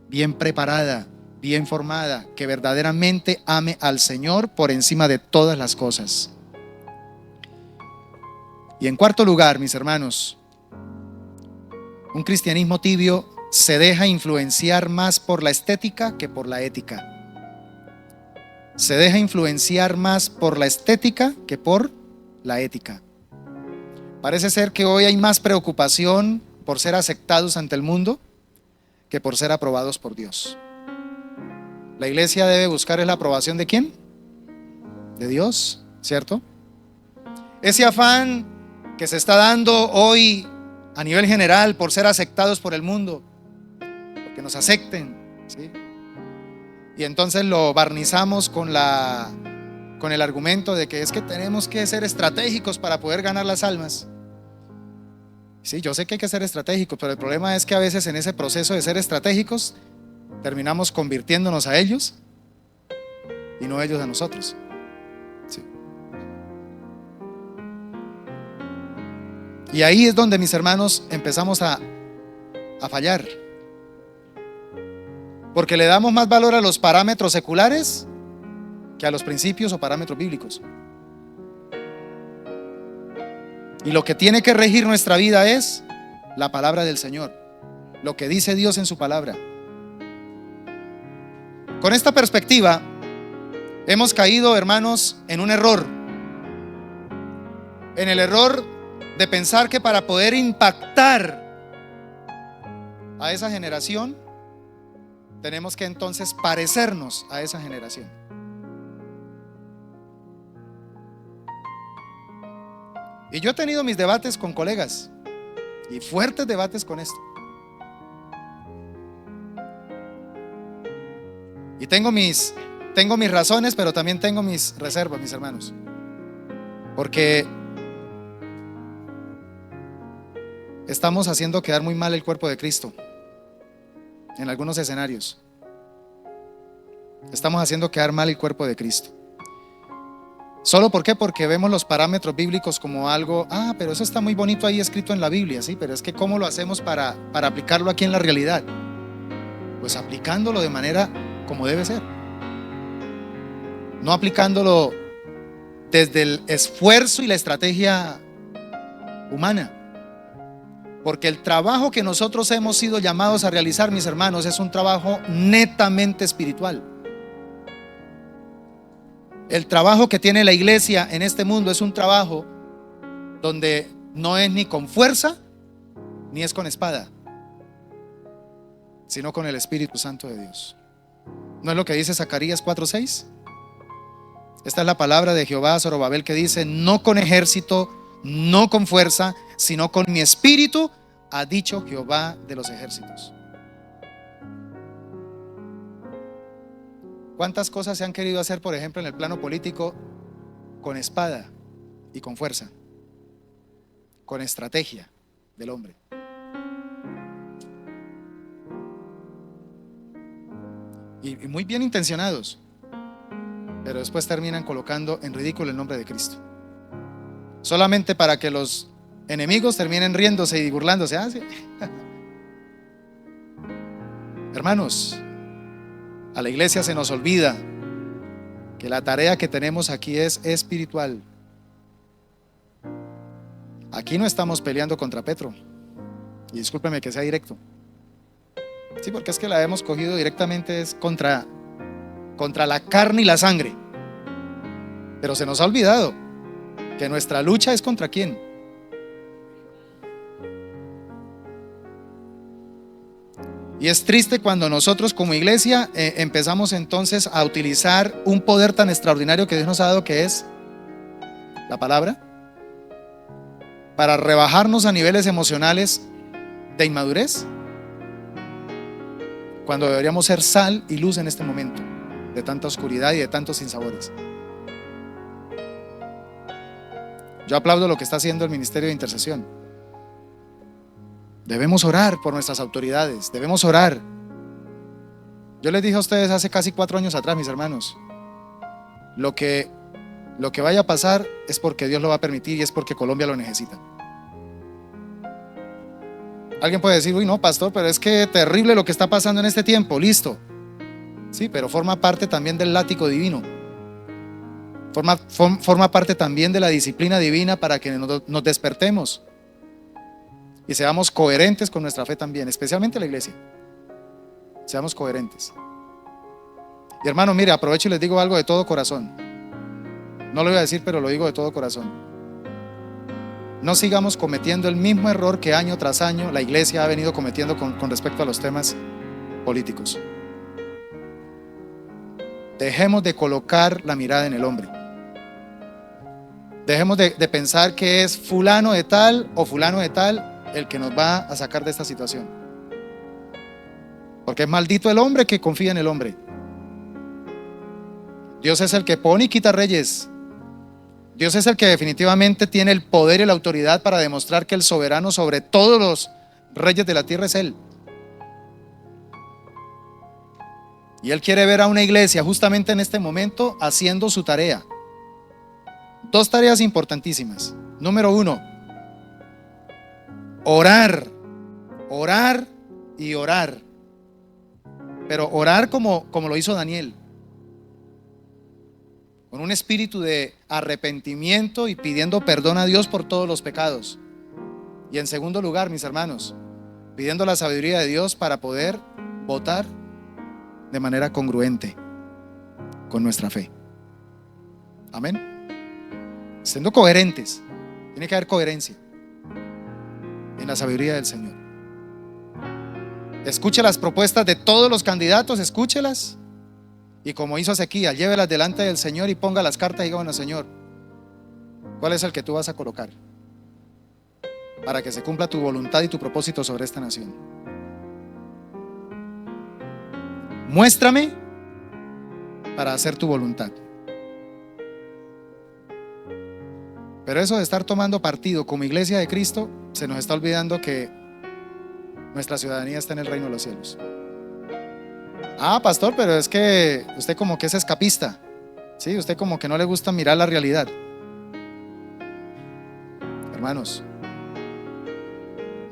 bien preparada, bien formada, que verdaderamente ame al Señor por encima de todas las cosas. Y en cuarto lugar, mis hermanos, un cristianismo tibio se deja influenciar más por la estética que por la ética. Se deja influenciar más por la estética que por la ética. Parece ser que hoy hay más preocupación por ser aceptados ante el mundo que por ser aprobados por Dios. La iglesia debe buscar la aprobación ¿de quién? De Dios, ¿cierto? Ese afán que se está dando hoy a nivel general por ser aceptados por el mundo, porque nos acepten, ¿sí? Y entonces lo barnizamos con el argumento de que es que tenemos que ser estratégicos para poder ganar las almas. Sí, yo sé que hay que ser estratégicos, pero el problema es que a veces en ese proceso de ser estratégicos terminamos convirtiéndonos a ellos y no ellos a nosotros. Sí. Y ahí es donde, mis hermanos, empezamos a fallar, porque le damos más valor a los parámetros seculares que a los principios o parámetros bíblicos. Y lo que tiene que regir nuestra vida es la palabra del Señor, lo que dice Dios en su palabra. Con esta perspectiva hemos caído, hermanos, en un error, en el error de pensar que para poder impactar a esa generación tenemos que entonces parecernos a esa generación. Y yo he tenido mis debates con colegas, y fuertes debates con esto. Y tengo mis razones, pero también tengo mis reservas, mis hermanos. Porque estamos haciendo quedar muy mal el cuerpo de Cristo en algunos escenarios. Estamos haciendo quedar mal el cuerpo de Cristo. ¿Solo por qué? Porque vemos los parámetros bíblicos como algo, pero eso está muy bonito ahí escrito en la Biblia, sí, pero es que ¿cómo lo hacemos para aplicarlo aquí en la realidad? Pues aplicándolo de manera como debe ser, no aplicándolo desde el esfuerzo y la estrategia humana. Porque el trabajo que nosotros hemos sido llamados a realizar, mis hermanos, es un trabajo netamente espiritual. El trabajo que tiene la iglesia en este mundo es un trabajo donde no es ni con fuerza ni es con espada, sino con el Espíritu Santo de Dios. ¿No es lo que dice Zacarías 4:6? Esta es la palabra de Jehová a Zorobabel, que dice: no con ejército, no con fuerza, sino con mi espíritu, ha dicho Jehová de los ejércitos. ¿Cuántas cosas se han querido hacer, por ejemplo, en el plano político, con espada y con fuerza, con estrategia del hombre? Y muy bien intencionados, pero después terminan colocando en ridículo el nombre de Cristo, solamente para que los enemigos terminen riéndose y burlándose. ¿Sí? Hermanos, a la iglesia se nos olvida que la tarea que tenemos aquí es espiritual. Aquí no estamos peleando contra Petro, y discúlpeme que sea directo, sí, porque es que la hemos cogido directamente, es contra la carne y la sangre. Pero se nos ha olvidado que nuestra lucha es contra quién. Y es triste cuando nosotros como iglesia empezamos entonces a utilizar un poder tan extraordinario que Dios nos ha dado, que es la palabra, para rebajarnos a niveles emocionales de inmadurez, cuando deberíamos ser sal y luz en este momento de tanta oscuridad y de tantos sinsabores. Yo aplaudo lo que está haciendo el Ministerio de Intercesión. Debemos orar por nuestras autoridades, debemos orar. Yo les dije a ustedes hace casi 4 años atrás, mis hermanos, lo que vaya a pasar es porque Dios lo va a permitir y es porque Colombia lo necesita. Alguien puede decir: uy, no, pastor, pero es que terrible lo que está pasando en este tiempo. Listo, sí, pero forma parte también del látigo divino. Forma parte también de la disciplina divina para que nos despertemos y seamos coherentes con nuestra fe también, especialmente la iglesia. Seamos coherentes. Y hermano, mire, aprovecho y les digo algo de todo corazón. No lo voy a decir, pero lo digo de todo corazón. No sigamos cometiendo el mismo error que año tras año la iglesia ha venido cometiendo con respecto a los temas políticos. Dejemos de colocar la mirada en el hombre. Dejemos de pensar que es fulano de tal o fulano de tal el que nos va a sacar de esta situación, porque es maldito el hombre que confía en el hombre. Dios es el que pone y quita reyes. Dios es el que definitivamente tiene el poder y la autoridad para demostrar que el soberano sobre todos los reyes de la tierra es Él. Y Él quiere ver a una iglesia justamente en este momento haciendo su tarea. 2 tareas importantísimas. Número 1, orar, orar y orar. Pero orar como lo hizo Daniel, con un espíritu de arrepentimiento y pidiendo perdón a Dios por todos los pecados. Y en segundo lugar, mis hermanos, pidiendo la sabiduría de Dios para poder votar de manera congruente con nuestra fe. Amén. Siendo coherentes. Tiene que haber coherencia en la sabiduría del Señor. Escuche las propuestas de todos los candidatos, escúchelas, y como hizo Ezequiel, llévelas delante del Señor y ponga las cartas y diga: bueno, Señor, ¿cuál es el que tú vas a colocar para que se cumpla tu voluntad y tu propósito sobre esta nación? Muéstrame para hacer tu voluntad. Pero eso de estar tomando partido como iglesia de Cristo, se nos está olvidando que nuestra ciudadanía está en el reino de los cielos. Ah, pastor, pero es que usted como que es escapista. Sí, usted como que no le gusta mirar la realidad. Hermanos,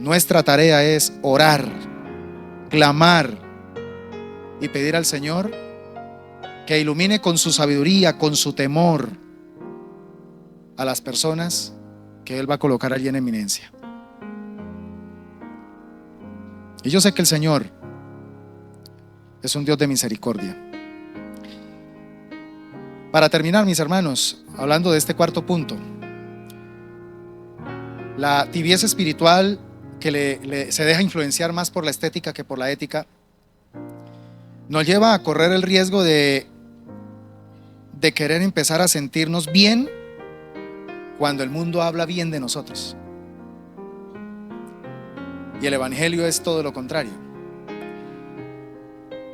nuestra tarea es orar, clamar y pedir al Señor que ilumine con su sabiduría, con su temor, a las personas que Él va a colocar allí en eminencia. Y yo sé que el Señor es un Dios de misericordia. Para terminar, mis hermanos, hablando de este cuarto punto, la tibieza espiritual que se deja influenciar más por la estética que por la ética, nos lleva a correr el riesgo de de querer empezar a sentirnos bien cuando el mundo habla bien de nosotros. Y el evangelio es todo lo contrario.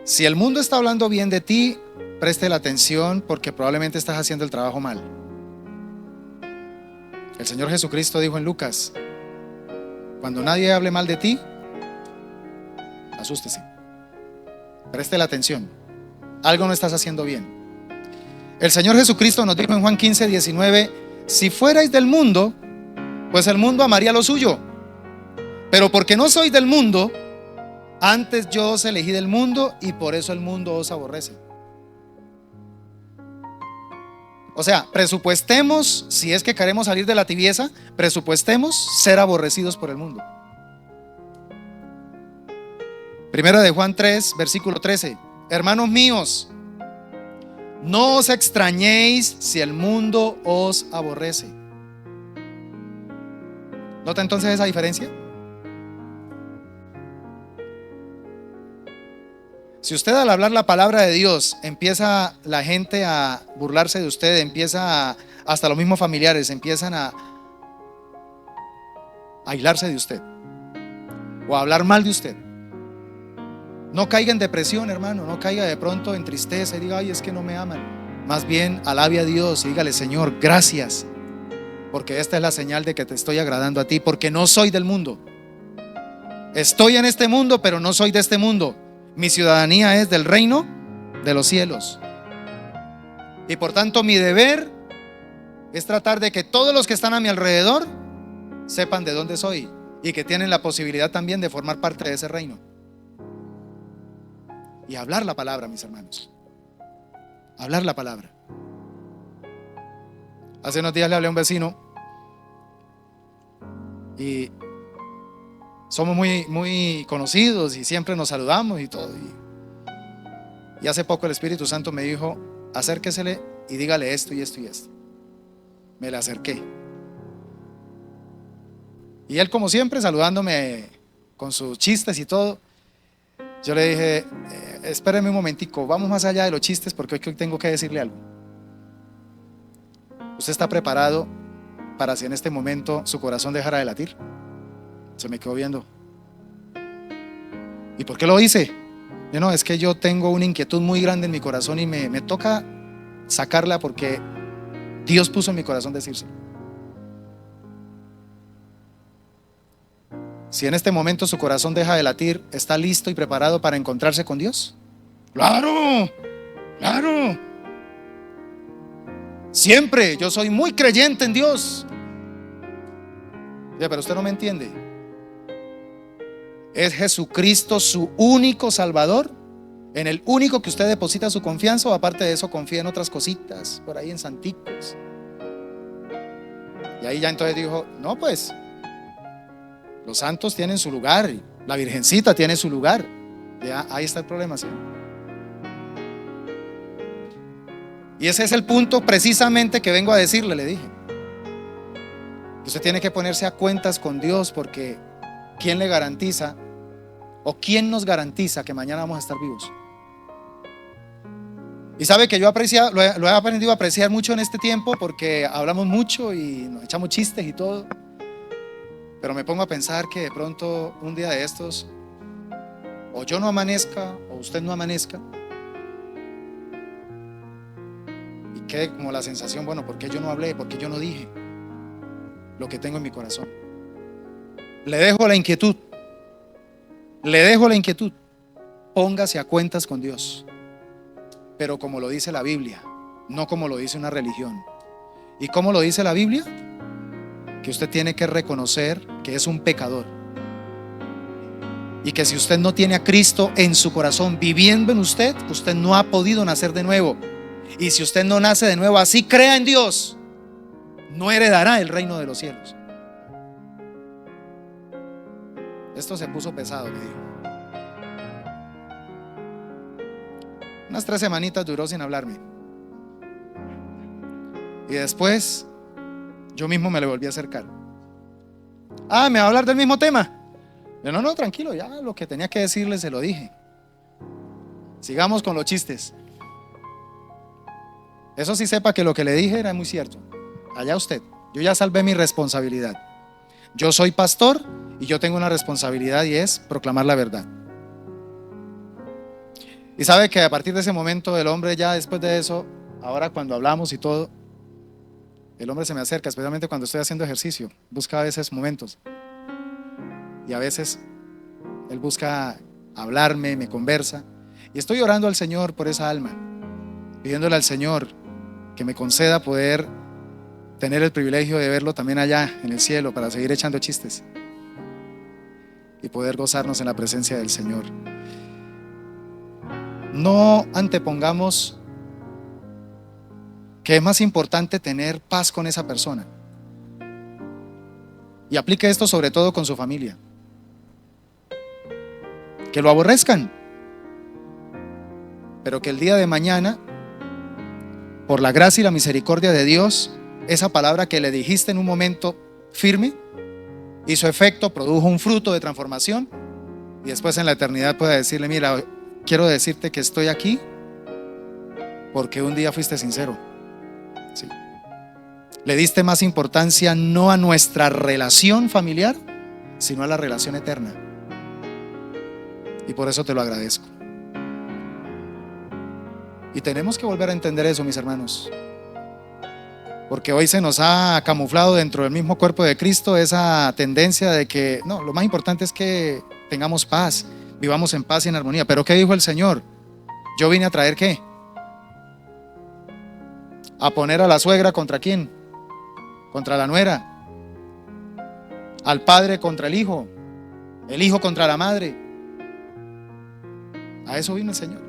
Si el mundo está hablando bien de ti, preste la atención porque probablemente estás haciendo el trabajo mal. El Señor Jesucristo dijo en Lucas: cuando nadie hable mal de ti, asústese. Preste la atención. Algo no estás haciendo bien. El Señor Jesucristo nos dijo en Juan 15:19: si fuerais del mundo, pues el mundo amaría lo suyo. Pero porque no sois del mundo, antes yo os elegí del mundo y por eso el mundo os aborrece. O sea, presupuestemos, si es que queremos salir de la tibieza, presupuestemos ser aborrecidos por el mundo. Primera de Juan 3, versículo 13: hermanos míos, no os extrañéis si el mundo os aborrece. ¿Nota entonces esa diferencia? Si usted al hablar la palabra de Dios empieza la gente a burlarse de usted, hasta los mismos familiares empiezan a aislarse de usted o a hablar mal de usted, no caiga en depresión, hermano, no caiga de pronto en tristeza y diga: ay, es que no me aman. Más bien alabe a Dios y dígale: Señor, gracias, porque esta es la señal de que te estoy agradando a ti, porque no soy del mundo. Estoy en este mundo, pero no soy de este mundo. Mi ciudadanía es del reino de los cielos. Y por tanto mi deber es tratar de que todos los que están a mi alrededor sepan de dónde soy y que tienen la posibilidad también de formar parte de ese reino. Y hablar la palabra, mis hermanos. Hablar la palabra. Hace unos días le hablé a un vecino y somos muy conocidos y siempre nos saludamos y todo. Y hace poco el Espíritu Santo me dijo: acérquesele y dígale esto y esto y esto. Me le acerqué. Y él, como siempre, saludándome con sus chistes y todo. Yo le dije: espéreme un momentico, vamos más allá de los chistes porque hoy tengo que decirle algo. ¿Usted está preparado para si en este momento su corazón dejara de latir? Se me quedó viendo. ¿Y por qué lo hice? Yo: no, es que yo tengo una inquietud muy grande en mi corazón y me toca sacarla porque Dios puso en mi corazón decírselo. Si en este momento su corazón deja de latir, ¿está listo y preparado para encontrarse con Dios? ¡Claro! ¡Claro! Siempre, yo soy muy creyente en Dios. Pero usted no me entiende. ¿Es Jesucristo su único Salvador? ¿En el único que usted deposita su confianza? ¿O aparte de eso confía en otras cositas por ahí, en santicos? Y ahí ya entonces dijo: no, pues los santos tienen su lugar, la Virgencita tiene su lugar. Ya, ahí está el problema, ¿sí? Y ese es el punto precisamente que vengo a decirle, le dije. Usted tiene que ponerse a cuentas con Dios, porque ¿quién le garantiza o quién nos garantiza que mañana vamos a estar vivos? Y sabe que yo lo he aprendido a apreciar mucho en este tiempo, porque hablamos mucho y nos echamos chistes y todo. Pero me pongo a pensar que de pronto un día de estos, o yo no amanezca o usted no amanezca, y quede como la sensación: bueno, ¿por qué yo no hablé? ¿Por qué yo no dije lo que tengo en mi corazón? Le dejo la inquietud. Le dejo la inquietud. Póngase a cuentas con Dios, pero como lo dice la Biblia, no como lo dice una religión. ¿Y cómo lo dice la Biblia? Que usted tiene que reconocer que es un pecador, y que si usted no tiene a Cristo en su corazón viviendo en usted, usted no ha podido nacer de nuevo. Y si usted no nace de nuevo, así crea en Dios, no heredará el reino de los cielos. Esto se puso pesado, me dijo. Unas 3 semanitas duró sin hablarme. Y después yo mismo me le volví a acercar. ¿Me va a hablar del mismo tema? Yo: no, tranquilo, ya lo que tenía que decirle se lo dije. Sigamos con los chistes. Eso sí, sepa que lo que le dije era muy cierto. Allá usted. Yo ya salvé mi responsabilidad. Yo soy pastor y yo tengo una responsabilidad, y es proclamar la verdad. Y sabe que a partir de ese momento el hombre, ya después de eso, ahora cuando hablamos y todo, el hombre se me acerca, especialmente cuando estoy haciendo ejercicio. Busca a veces momentos. Y a veces él busca hablarme, me conversa. Y estoy orando al Señor por esa alma, pidiéndole al Señor que me conceda poder tener el privilegio de verlo también allá en el cielo, para seguir echando chistes y poder gozarnos en la presencia del Señor. No antepongamos que es más importante tener paz con esa persona. Y aplique esto sobre todo con su familia. Que lo aborrezcan, pero que el día de mañana, por la gracia y la misericordia de Dios, esa palabra que le dijiste en un momento firme hizo efecto, produjo un fruto de transformación, y después en la eternidad pueda decirle: mira, quiero decirte que estoy aquí porque un día fuiste sincero. Sí. Le diste más importancia no a nuestra relación familiar, sino a la relación eterna. Y por eso te lo agradezco. Y tenemos que volver a entender eso, mis hermanos, porque hoy se nos ha camuflado dentro del mismo cuerpo de Cristo esa tendencia de que no, lo más importante es que tengamos paz, vivamos en paz y en armonía. Pero ¿qué dijo el Señor? Yo vine a traer ¿qué? A poner a la suegra ¿contra quién? Contra la nuera, al padre contra el hijo contra la madre. A eso vino el Señor.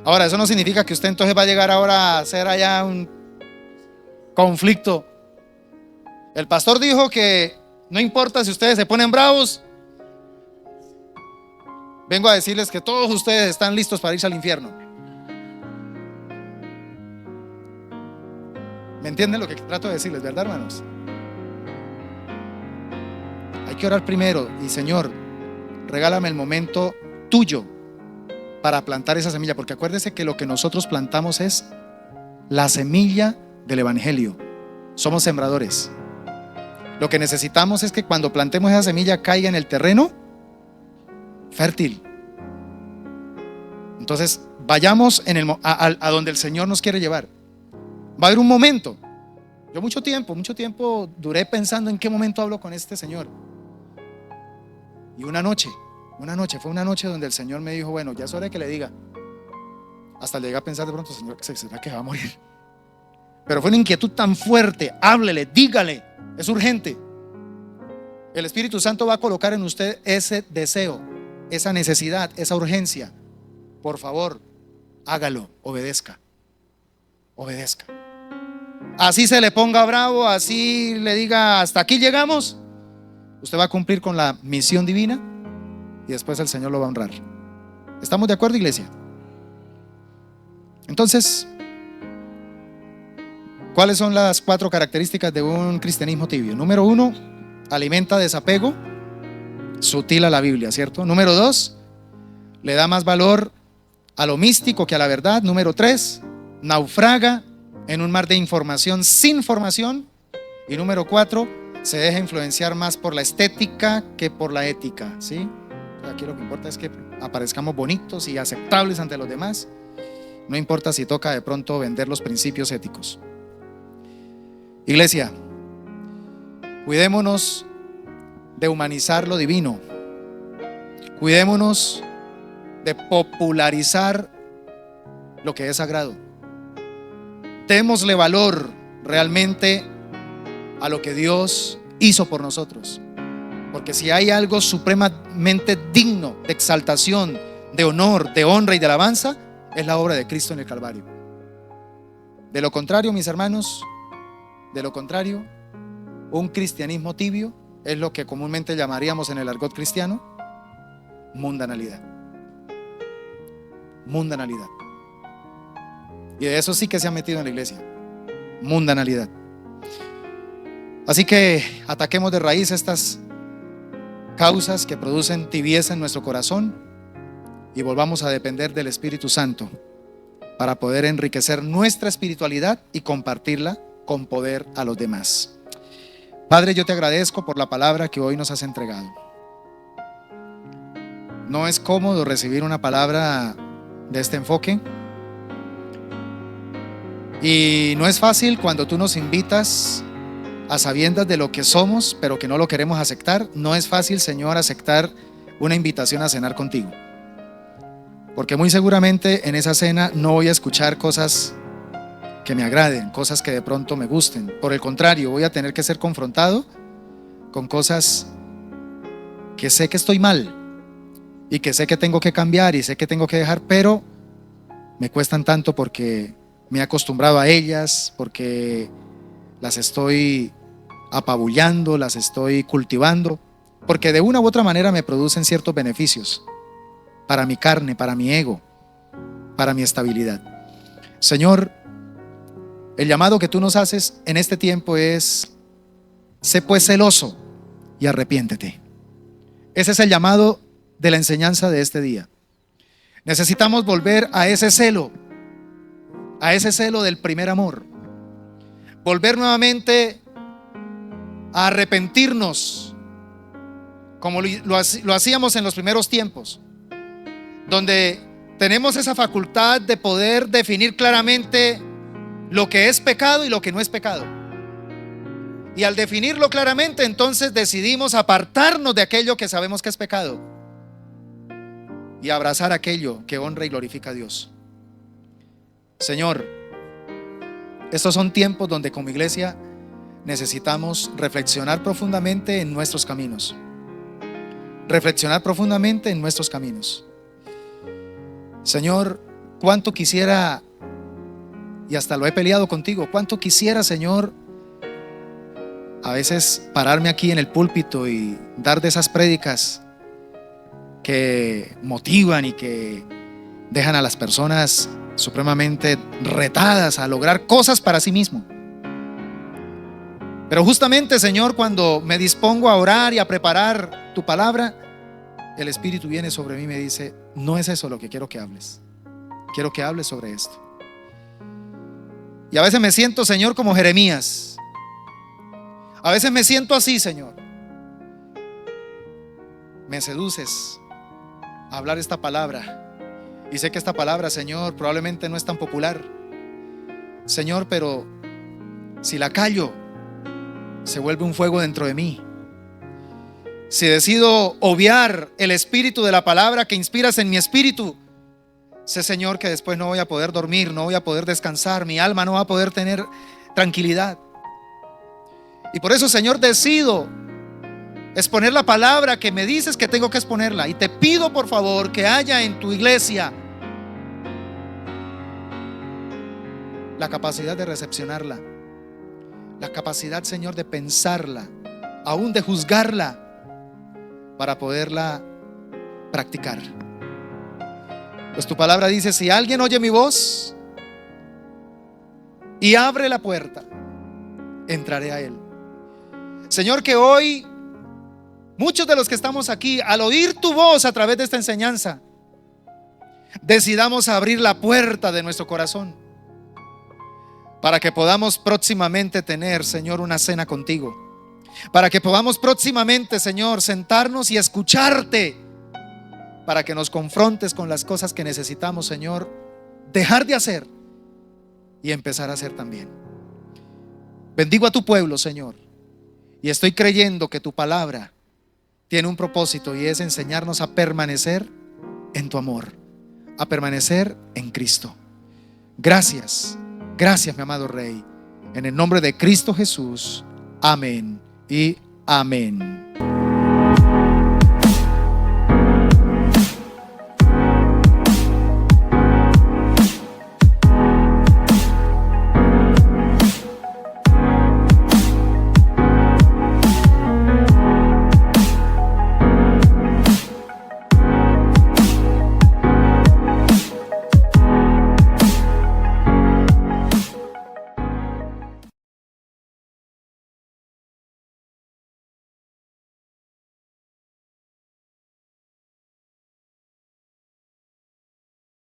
Ahora, eso no significa que usted entonces va a llegar ahora a hacer allá un conflicto. El pastor dijo que no importa si ustedes se ponen bravos. Vengo a decirles que todos ustedes están listos para irse al infierno. ¿Me entienden lo que trato de decirles, verdad, hermanos? Hay que orar primero y: Señor, regálame el momento tuyo para plantar esa semilla, porque acuérdese que lo que nosotros plantamos es la semilla del evangelio. Somos sembradores. Lo que necesitamos es que cuando plantemos esa semilla caiga en el terreno fértil. Entonces vayamos a donde el Señor nos quiere llevar. Va a haber un momento. Yo mucho tiempo duré pensando en qué momento hablo con este Señor. Y fue una noche donde el Señor me dijo: bueno, ya es hora de que le diga. Hasta le llegué a pensar de pronto: Señor, ¿será que va a morir? Pero fue una inquietud tan fuerte: háblele, dígale, es urgente. El Espíritu Santo va a colocar en usted ese deseo, esa necesidad, esa urgencia. Por favor, hágalo, obedezca. Así se le ponga bravo, así le diga: hasta aquí llegamos, usted va a cumplir con la misión divina y después el Señor lo va a honrar. ¿Estamos de acuerdo, iglesia? Entonces, ¿cuáles son las 4 características de un cristianismo tibio? Número 1, alimenta desapego sutil a la Biblia, ¿cierto? Número 2, le da más valor a lo místico que a la verdad. Número 3, naufraga en un mar de información sin formación. Y número 4, se deja influenciar más por la estética que por la ética, ¿sí? Aquí lo que importa es que aparezcamos bonitos y aceptables ante los demás. No importa si toca de pronto vender los principios éticos. Iglesia, cuidémonos de humanizar lo divino. Cuidémonos de popularizar lo que es sagrado. Démosle valor realmente a lo que Dios hizo por nosotros, porque si hay algo supremamente digno de exaltación, de honor, de honra y de alabanza, es la obra de Cristo en el Calvario. De lo contrario, mis hermanos, un cristianismo tibio es lo que comúnmente llamaríamos en el argot cristiano mundanalidad. Y de eso sí que se ha metido en la iglesia: mundanalidad. Así que ataquemos de raíz estas causas que producen tibieza en nuestro corazón y volvamos a depender del Espíritu Santo para poder enriquecer nuestra espiritualidad y compartirla con poder a los demás. Padre, yo te agradezco por la palabra que hoy nos has entregado. No es cómodo recibir una palabra de este enfoque, y no es fácil cuando tú nos invitas a sabiendas de lo que somos, pero que no lo queremos aceptar. No es fácil, Señor, aceptar una invitación a cenar contigo, porque muy seguramente en esa cena no voy a escuchar cosas que me agraden, cosas que de pronto me gusten. Por el contrario, voy a tener que ser confrontado con cosas que sé que estoy mal y que sé que tengo que cambiar y sé que tengo que dejar, pero me cuestan tanto porque me he acostumbrado a ellas, porque las estoy apabullando, las estoy cultivando, porque de una u otra manera me producen ciertos beneficios para mi carne, para mi ego, para mi estabilidad. Señor, el llamado que tú nos haces en este tiempo es: sé pues celoso y arrepiéntete. Ese es el llamado de la enseñanza de este día. Necesitamos volver a ese celo del primer amor. Volver nuevamente a arrepentirnos como lo hacíamos en los primeros tiempos, donde tenemos esa facultad de poder definir claramente lo que es pecado y lo que no es pecado. Y al definirlo claramente, entonces decidimos apartarnos de aquello que sabemos que es pecado y abrazar aquello que honra y glorifica a Dios. Señor, estos son tiempos donde como iglesia necesitamos reflexionar profundamente en nuestros caminos. Reflexionar profundamente en nuestros caminos. Señor, cuánto quisiera, y hasta lo he peleado contigo, cuánto quisiera, Señor, a veces pararme aquí en el púlpito y dar de esas prédicas que motivan y que dejan a las personas supremamente retadas a lograr cosas para sí mismo. Pero justamente, Señor, cuando me dispongo a orar y a preparar tu palabra, el Espíritu viene sobre mí y me dice: no es eso lo que quiero que hables. Quiero que hables sobre esto. Y a veces me siento, Señor, como Jeremías. A veces me siento así, Señor. Me seduces a hablar esta palabra. Y sé que esta palabra, Señor, probablemente no es tan popular, Señor, pero si la callo, se vuelve un fuego dentro de mí. Si decido obviar el espíritu de la palabra que inspiras en mi espíritu, sé, Señor, que después no voy a poder dormir, no voy a poder descansar, mi alma no va a poder tener tranquilidad. Y por eso, Señor, decido exponer la palabra que me dices que tengo que exponerla. Y te pido, por favor, que haya en tu iglesia la capacidad de recepcionarla, la capacidad, Señor, de pensarla, aún de juzgarla, para poderla practicar. Pues tu palabra dice: si alguien oye mi voz y abre la puerta, entraré a él. Señor, que hoy muchos de los que estamos aquí, al oír tu voz a través de esta enseñanza, decidamos abrir la puerta de nuestro corazón para que podamos próximamente tener, Señor, una cena contigo, para que podamos próximamente, Señor, sentarnos y escucharte, para que nos confrontes con las cosas que necesitamos, Señor, dejar de hacer y empezar a hacer también. Bendigo a tu pueblo, Señor, y estoy creyendo que tu palabra tiene un propósito, y es enseñarnos a permanecer en tu amor, a permanecer en Cristo. Gracias, gracias, mi amado Rey. En el nombre de Cristo Jesús, amén y amén.